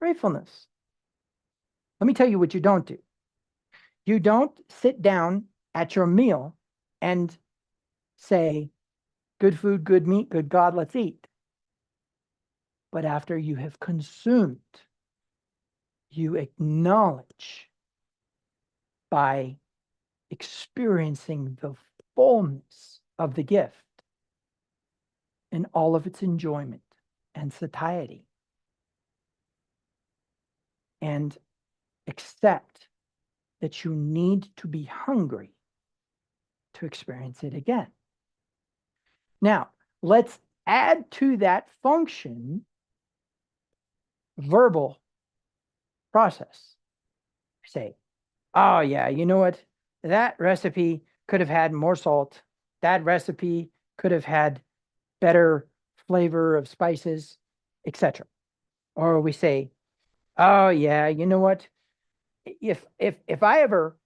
Gratefulness. Let me tell you what you don't do. You don't sit down at your meal and say, good food, good meat, good God, let's eat. But after you have consumed, you acknowledge by experiencing the fullness of the gift in all of its enjoyment and satiety. And accept that you need to be hungry to experience it again. Now, let's add to that function verbal process. Say, oh yeah, you know what? That recipe could have had more salt. That recipe could have had better flavor of spices, etc. Or we say, oh yeah, you know what? If I ever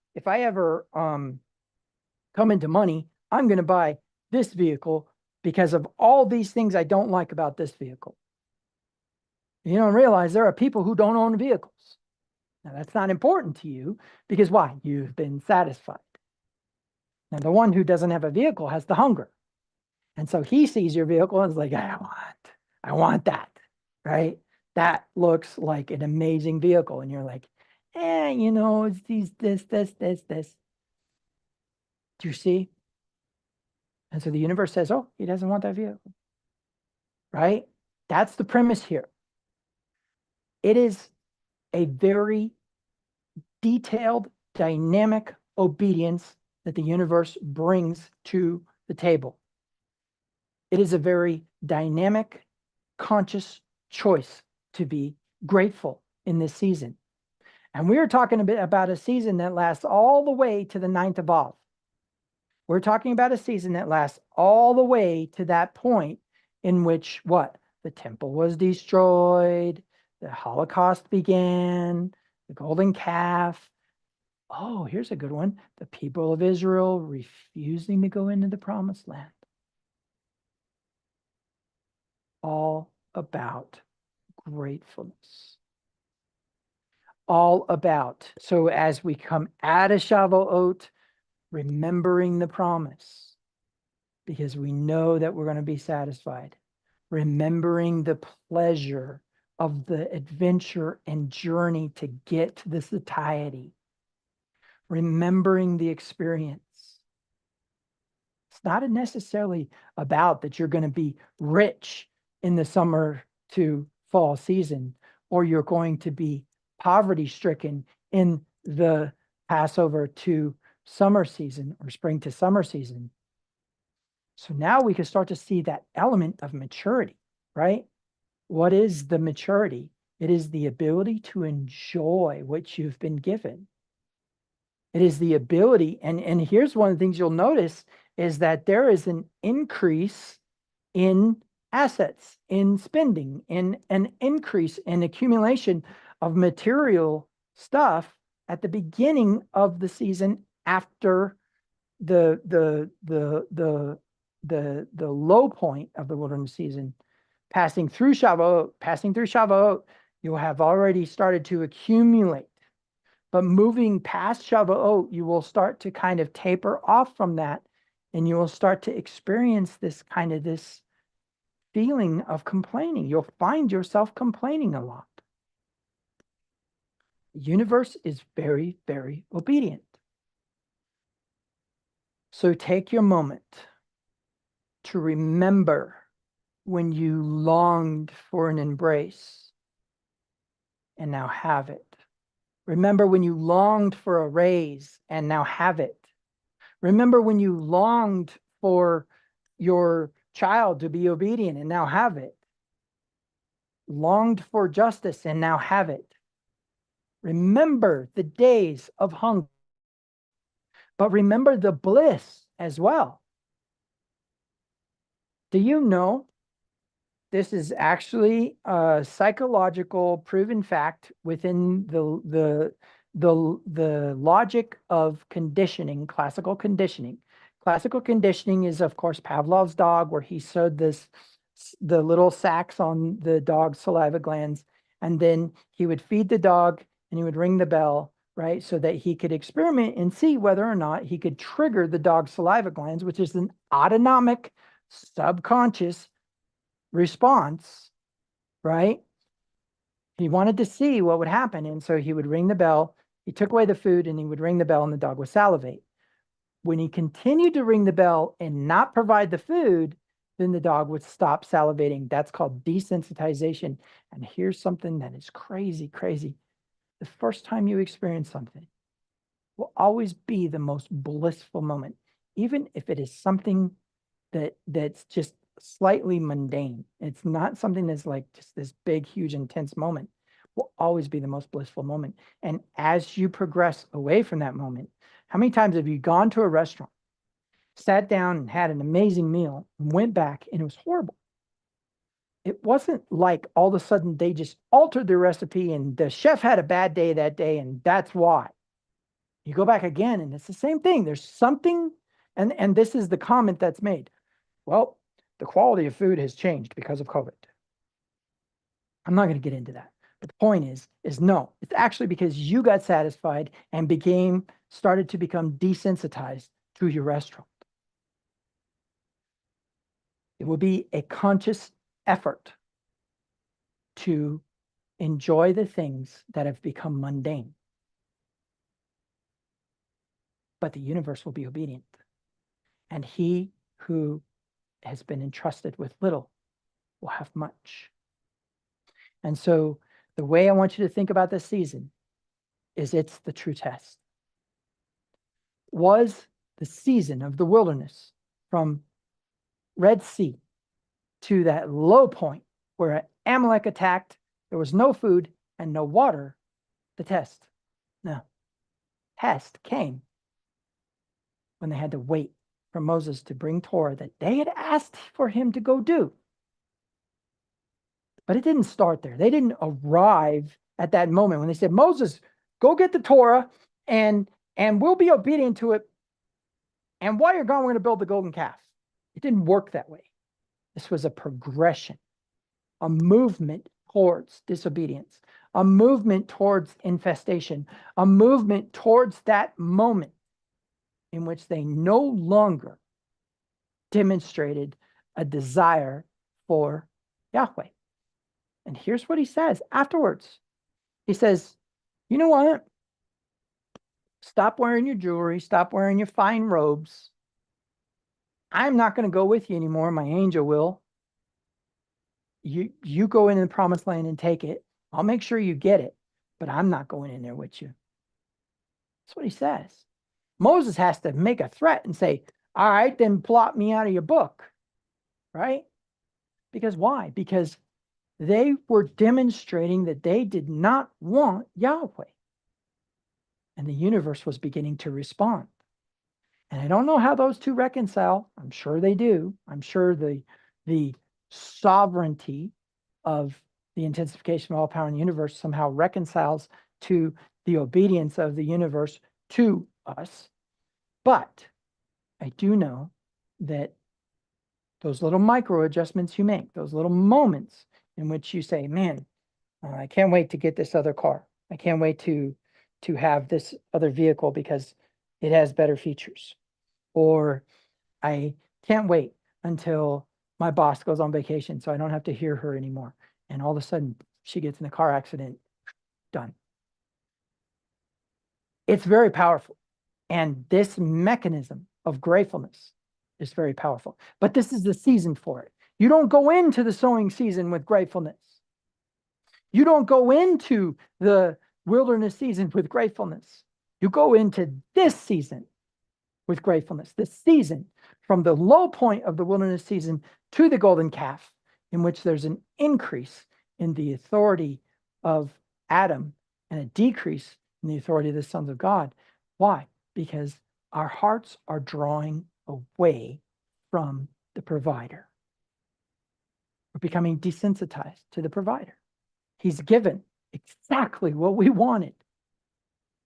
come into money, I'm going to buy this vehicle because of all these things I don't like about this vehicle. You don't realize there are people who don't own vehicles. Now, that's not important to you because why? You've been satisfied. Now, the one who doesn't have a vehicle has the hunger. And so he sees your vehicle and is like, I want that, right? That looks like an amazing vehicle. And you're like, you know, it's this. Do you see? And so the universe says, oh, he doesn't want that vehicle, right? That's the premise here. It is a very detailed, dynamic obedience that the universe brings to the table. It is a very dynamic, conscious choice to be grateful in this season. And we're talking a bit about a season that lasts all the way to the 9th of Av. We're talking about a season that lasts all the way to that point in which what? The temple was destroyed, the Holocaust began, the golden calf. Oh, here's a good one. The people of Israel refusing to go into the promised land. All about gratefulness. All about. So as we come out of Shavuot, remembering the promise, because we know that we're going to be satisfied. Remembering the pleasure of the adventure and journey to get to the satiety. Remembering the experience. It's not necessarily about that you're going to be rich in the summer to fall season, or you're going to be poverty-stricken in the Passover to summer season or spring to summer season. So now we can start to see that element of maturity, right? What is the maturity? It is the ability to enjoy what you've been given. It is the ability, and here's one of the things you'll notice is that there is an increase in assets, in spending, in an increase in accumulation of material stuff at the beginning of the season after the low point of the wilderness season. Passing through Shavuot, you'll have already started to accumulate. But moving past Shavuot, you will start to kind of taper off from that, and you will start to experience this feeling of complaining. You'll find yourself complaining a lot. The universe is very, very obedient. So take your moment to remember when you longed for an embrace and now have it. Remember when you longed for a raise and now have it. Remember when you longed for your child to be obedient and now have it. Longed for justice and now have it. Remember the days of hunger. But remember the bliss as well. Do you know This is actually a psychological proven fact within the logic of conditioning, classical conditioning. Classical conditioning is, of course, Pavlov's dog, where he sewed the little sacs on the dog's saliva glands, and then he would feed the dog and he would ring the bell, right? So that he could experiment and see whether or not he could trigger the dog's saliva glands, which is an autonomic, subconscious response, right? He wanted to see what would happen. And so he would ring the bell. He took away the food and he would ring the bell and the dog would salivate. When he continued to ring the bell and not provide the food, then the dog would stop salivating. That's called desensitization. And here's something that is crazy, crazy. The first time you experience something will always be the most blissful moment, even if it is something that's just slightly mundane. It's not something that's like just this big, huge, intense moment. Will always be the most blissful moment. And as you progress away from that moment, how many times have you gone to a restaurant, sat down and had an amazing meal, and went back and it was horrible? It wasn't like all of a sudden they just altered their recipe and the chef had a bad day that day and that's why. You go back again and it's the same thing. There's something, and this is the comment that's made. Well, the quality of food has changed because of COVID. I'm not going to get into that. But the point is no, it's actually because you got satisfied and started to become desensitized to your restaurant. It will be a conscious effort to enjoy the things that have become mundane. But the universe will be obedient. And he who has been entrusted with little will have much. And so the way I want you to think about this season is it's the true test. Was the season of the wilderness from Red Sea to that low point where Amalek attacked, there was no food and no water, the test? No. Test came when they had to wait for Moses to bring Torah that they had asked for him to go do. But it didn't start there. They didn't arrive at that moment when they said, Moses, go get the Torah and we'll be obedient to it. And while you're gone, we're going to build the golden calf. It didn't work that way. This was a progression, a movement towards disobedience, a movement towards infestation, a movement towards that moment in which they no longer demonstrated a desire for Yahweh. And here's what he says afterwards. He says, you know what? Stop wearing your jewelry. Stop wearing your fine robes. I'm not going to go with you anymore. My angel will. You go into the promised land and take it. I'll make sure you get it, but I'm not going in there with you. That's what he says. Moses has to make a threat and say, all right, then blot me out of your book, right? Because why? Because they were demonstrating that they did not want Yahweh. And the universe was beginning to respond. And I don't know how those two reconcile. I'm sure they do. I'm sure the sovereignty of the intensification of all power in the universe somehow reconciles to the obedience of the universe to us. But I do know that those little micro adjustments you make, those little moments in which you say, man, I can't wait to get this other car. I can't wait to have this other vehicle because it has better features. Or I can't wait until my boss goes on vacation so I don't have to hear her anymore. And all of a sudden she gets in a car accident, done. It's very powerful. And this mechanism of gratefulness is very powerful. But this is the season for it. You don't go into the sowing season with gratefulness. You don't go into the wilderness season with gratefulness. You go into this season with gratefulness. This season from the low point of the wilderness season to the golden calf, in which there's an increase in the authority of Adam and a decrease in the authority of the sons of God. Why? Because our hearts are drawing away from the provider. We're becoming desensitized to the provider. He's given exactly what we wanted,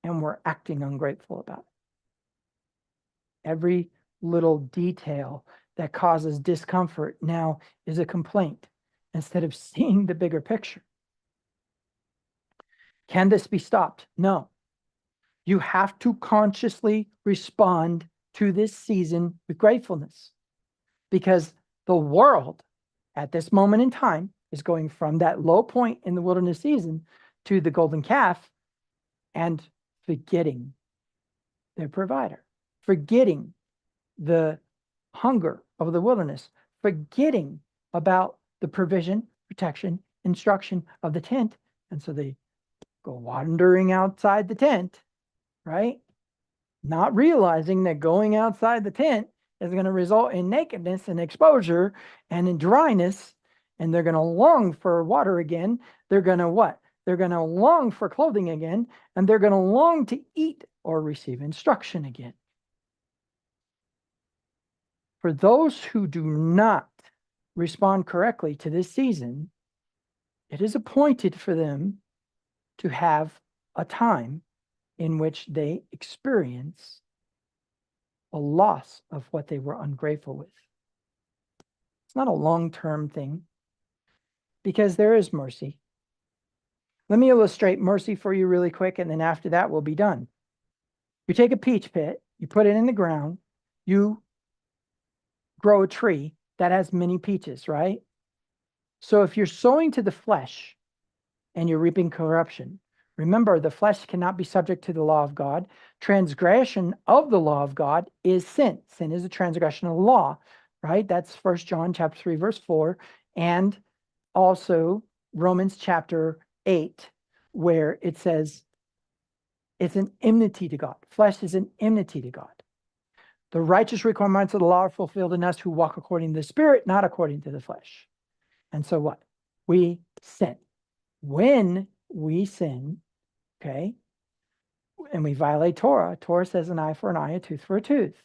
and we're acting ungrateful about it. Every little detail that causes discomfort now is a complaint instead of seeing the bigger picture. Can this be stopped? No. You have to consciously respond to this season with gratefulness, because the world at this moment in time is going from that low point in the wilderness season to the golden calf and forgetting their provider, forgetting the hunger of the wilderness, forgetting about the provision, protection, instruction of the tent. And so they go wandering outside the tent, right? Not realizing that going outside the tent is going to result in nakedness and exposure and in dryness. And they're going to long for water again. They're going to what? They're going to long for clothing again. And they're going to long to eat or receive instruction again. For those who do not respond correctly to this season, it is appointed for them to have a time in which they experience a loss of what they were ungrateful with. It's not a long-term thing, because there is mercy. Let me illustrate mercy for you really quick, and then after that, we'll be done. You take a peach pit, you put it in the ground, you grow a tree that has many peaches, right? So if you're sowing to the flesh and you're reaping corruption, remember, the flesh cannot be subject to the law of God. Transgression of the law of God is sin. Sin is a transgression of the law, right? That's 1 John chapter 3, verse 4, and also Romans chapter 8, where it says it's an enmity to God. Flesh is an enmity to God. The righteous requirements of the law are fulfilled in us who walk according to the Spirit, not according to the flesh. And so what? We sin. When we sin, okay, and we violate Torah, Torah says an eye for an eye, a tooth for a tooth.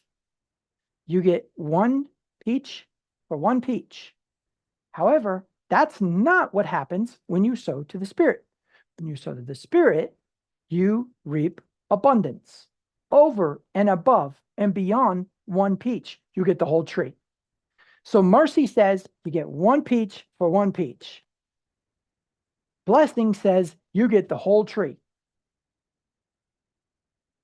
You get one peach for one peach. However, that's not what happens when you sow to the Spirit. When you sow to the Spirit, you reap abundance over and above and beyond one peach. You get the whole tree. So mercy says you get one peach for one peach. Blessing says you get the whole tree.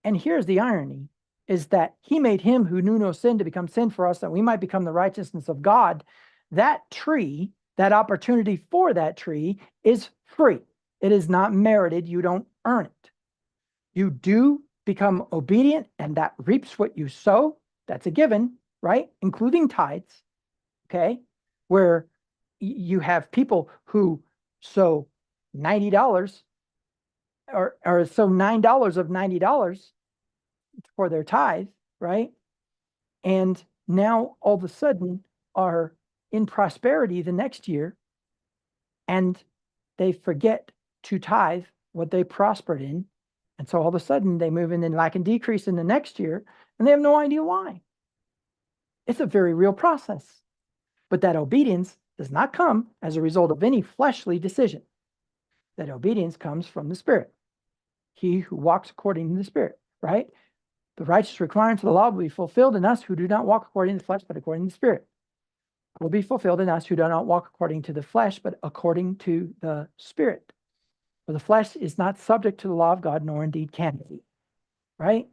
And here's the irony, is that he made him who knew no sin to become sin for us, that we might become the righteousness of God. That tree, that opportunity for that tree is free. It is not merited. You don't earn it. You do become obedient, and that reaps what you sow. That's a given, right? Including tithes, okay? Where you have people who sow $90 or sow $9 of $90 for their tithe, right? And now all of a sudden are in prosperity the next year, and they forget to tithe what they prospered in. And so all of a sudden they move in and lack and decrease in the next year, and they have no idea why. It's a very real process. But that obedience does not come as a result of any fleshly decision. That obedience comes from the Spirit. He who walks according to the Spirit, right? The righteous requirements of the law will be fulfilled in us who do not walk according to the flesh, but according to the Spirit. Will be fulfilled in us who do not walk according to the flesh, but according to the Spirit. For the flesh is not subject to the law of God, nor indeed can it be. Right?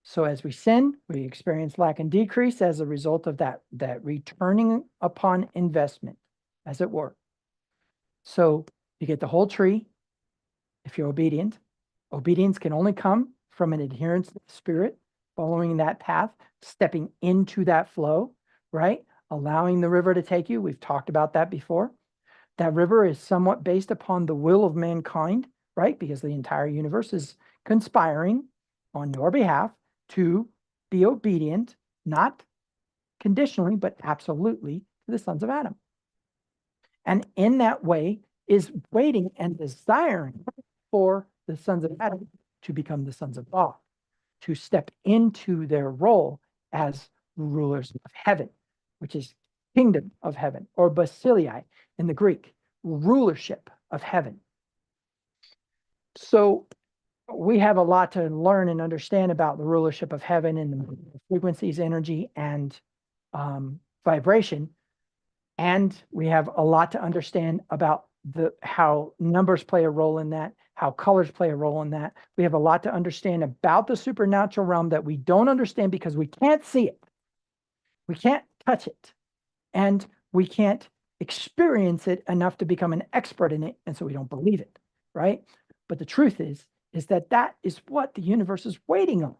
So as we sin, we experience lack and decrease as a result of that returning upon investment, as it were. So you get the whole tree if you're obedient. Obedience can only come from an adherence to the Spirit, following that path, stepping into that flow, right? Allowing the river to take you. We've talked about that before. That river is somewhat based upon the will of mankind, right? Because the entire universe is conspiring on your behalf to be obedient, not conditionally, but absolutely to the sons of Adam. And in that way is waiting and desiring for the sons of Adam to become the sons of God, to step into their role as rulers of heaven, which is kingdom of heaven, or basileia in the Greek, rulership of heaven. So we have a lot to learn and understand about the rulership of heaven and the frequencies, energy, and vibration. And we have a lot to understand about how numbers play a role in that, how colors play a role in that. We have a lot to understand about the supernatural realm that we don't understand because we can't see it. We can't touch it. And we can't experience it enough to become an expert in it. And so we don't believe it, right? But the truth is that is what the universe is waiting on,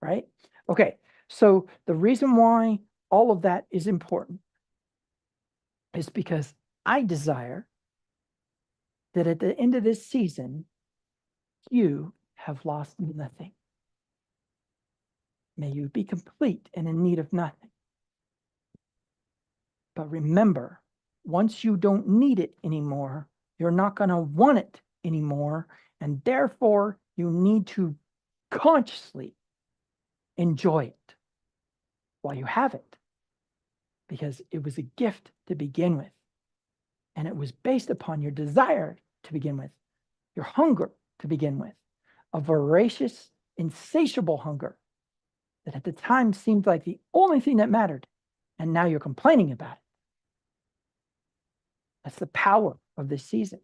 right? Okay, so the reason why all of that is important is because I desire that at the end of this season, you have lost nothing. May you be complete and in need of nothing. But remember, once you don't need it anymore, you're not going to want it anymore. And therefore, you need to consciously enjoy it while you have it. Because it was a gift to begin with. And it was based upon your desire to begin with, your hunger to begin with, a voracious, insatiable hunger that at the time seemed like the only thing that mattered. And now you're complaining about it. That's the power of this season.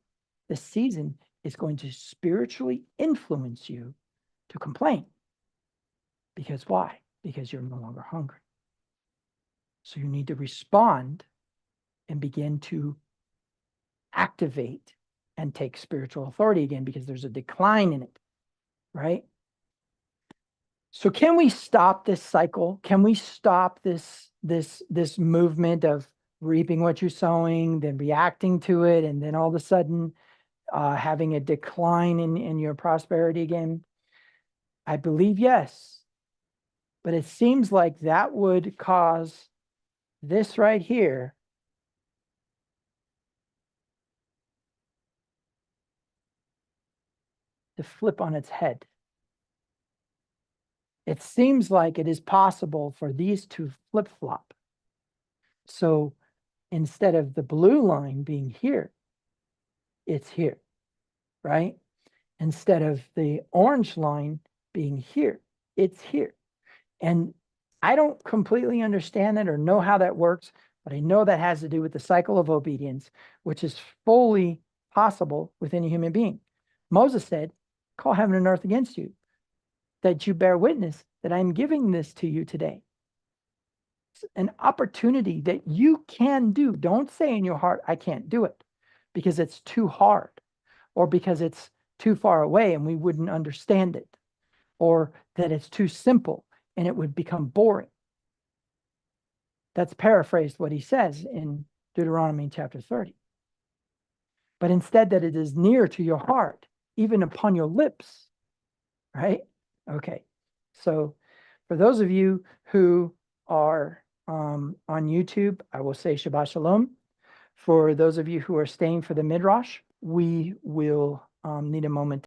This season is going to spiritually influence you to complain. Because why? Because you're no longer hungry. So you need to respond and begin to activate and take spiritual authority again, because there's a decline in it, right? So can we stop this cycle? Can we stop this movement of reaping what you're sowing, then reacting to it, and then all of a sudden having a decline in your prosperity again? I believe yes. But it seems like that would cause this right here to flip on its head. It seems like it is possible for these to flip-flop. So instead of the blue line being here, it's here, right? Instead of the orange line being here, it's here. And I don't completely understand it or know how that works, but I know that has to do with the cycle of obedience, which is fully possible within a human being. Moses said, call heaven and earth against you, that you bear witness that I'm giving this to you today. It's an opportunity that you can do. Don't say in your heart, I can't do it, because it's too hard, or because it's too far away and we wouldn't understand it, or that it's too simple and it would become boring. That's paraphrased what he says in Deuteronomy chapter 30. But instead, that it is near to your heart, even upon your lips, right? Okay. So for those of you who are on YouTube, I will say Shabbat Shalom. For those of you who are staying for the Midrash, we will need a moment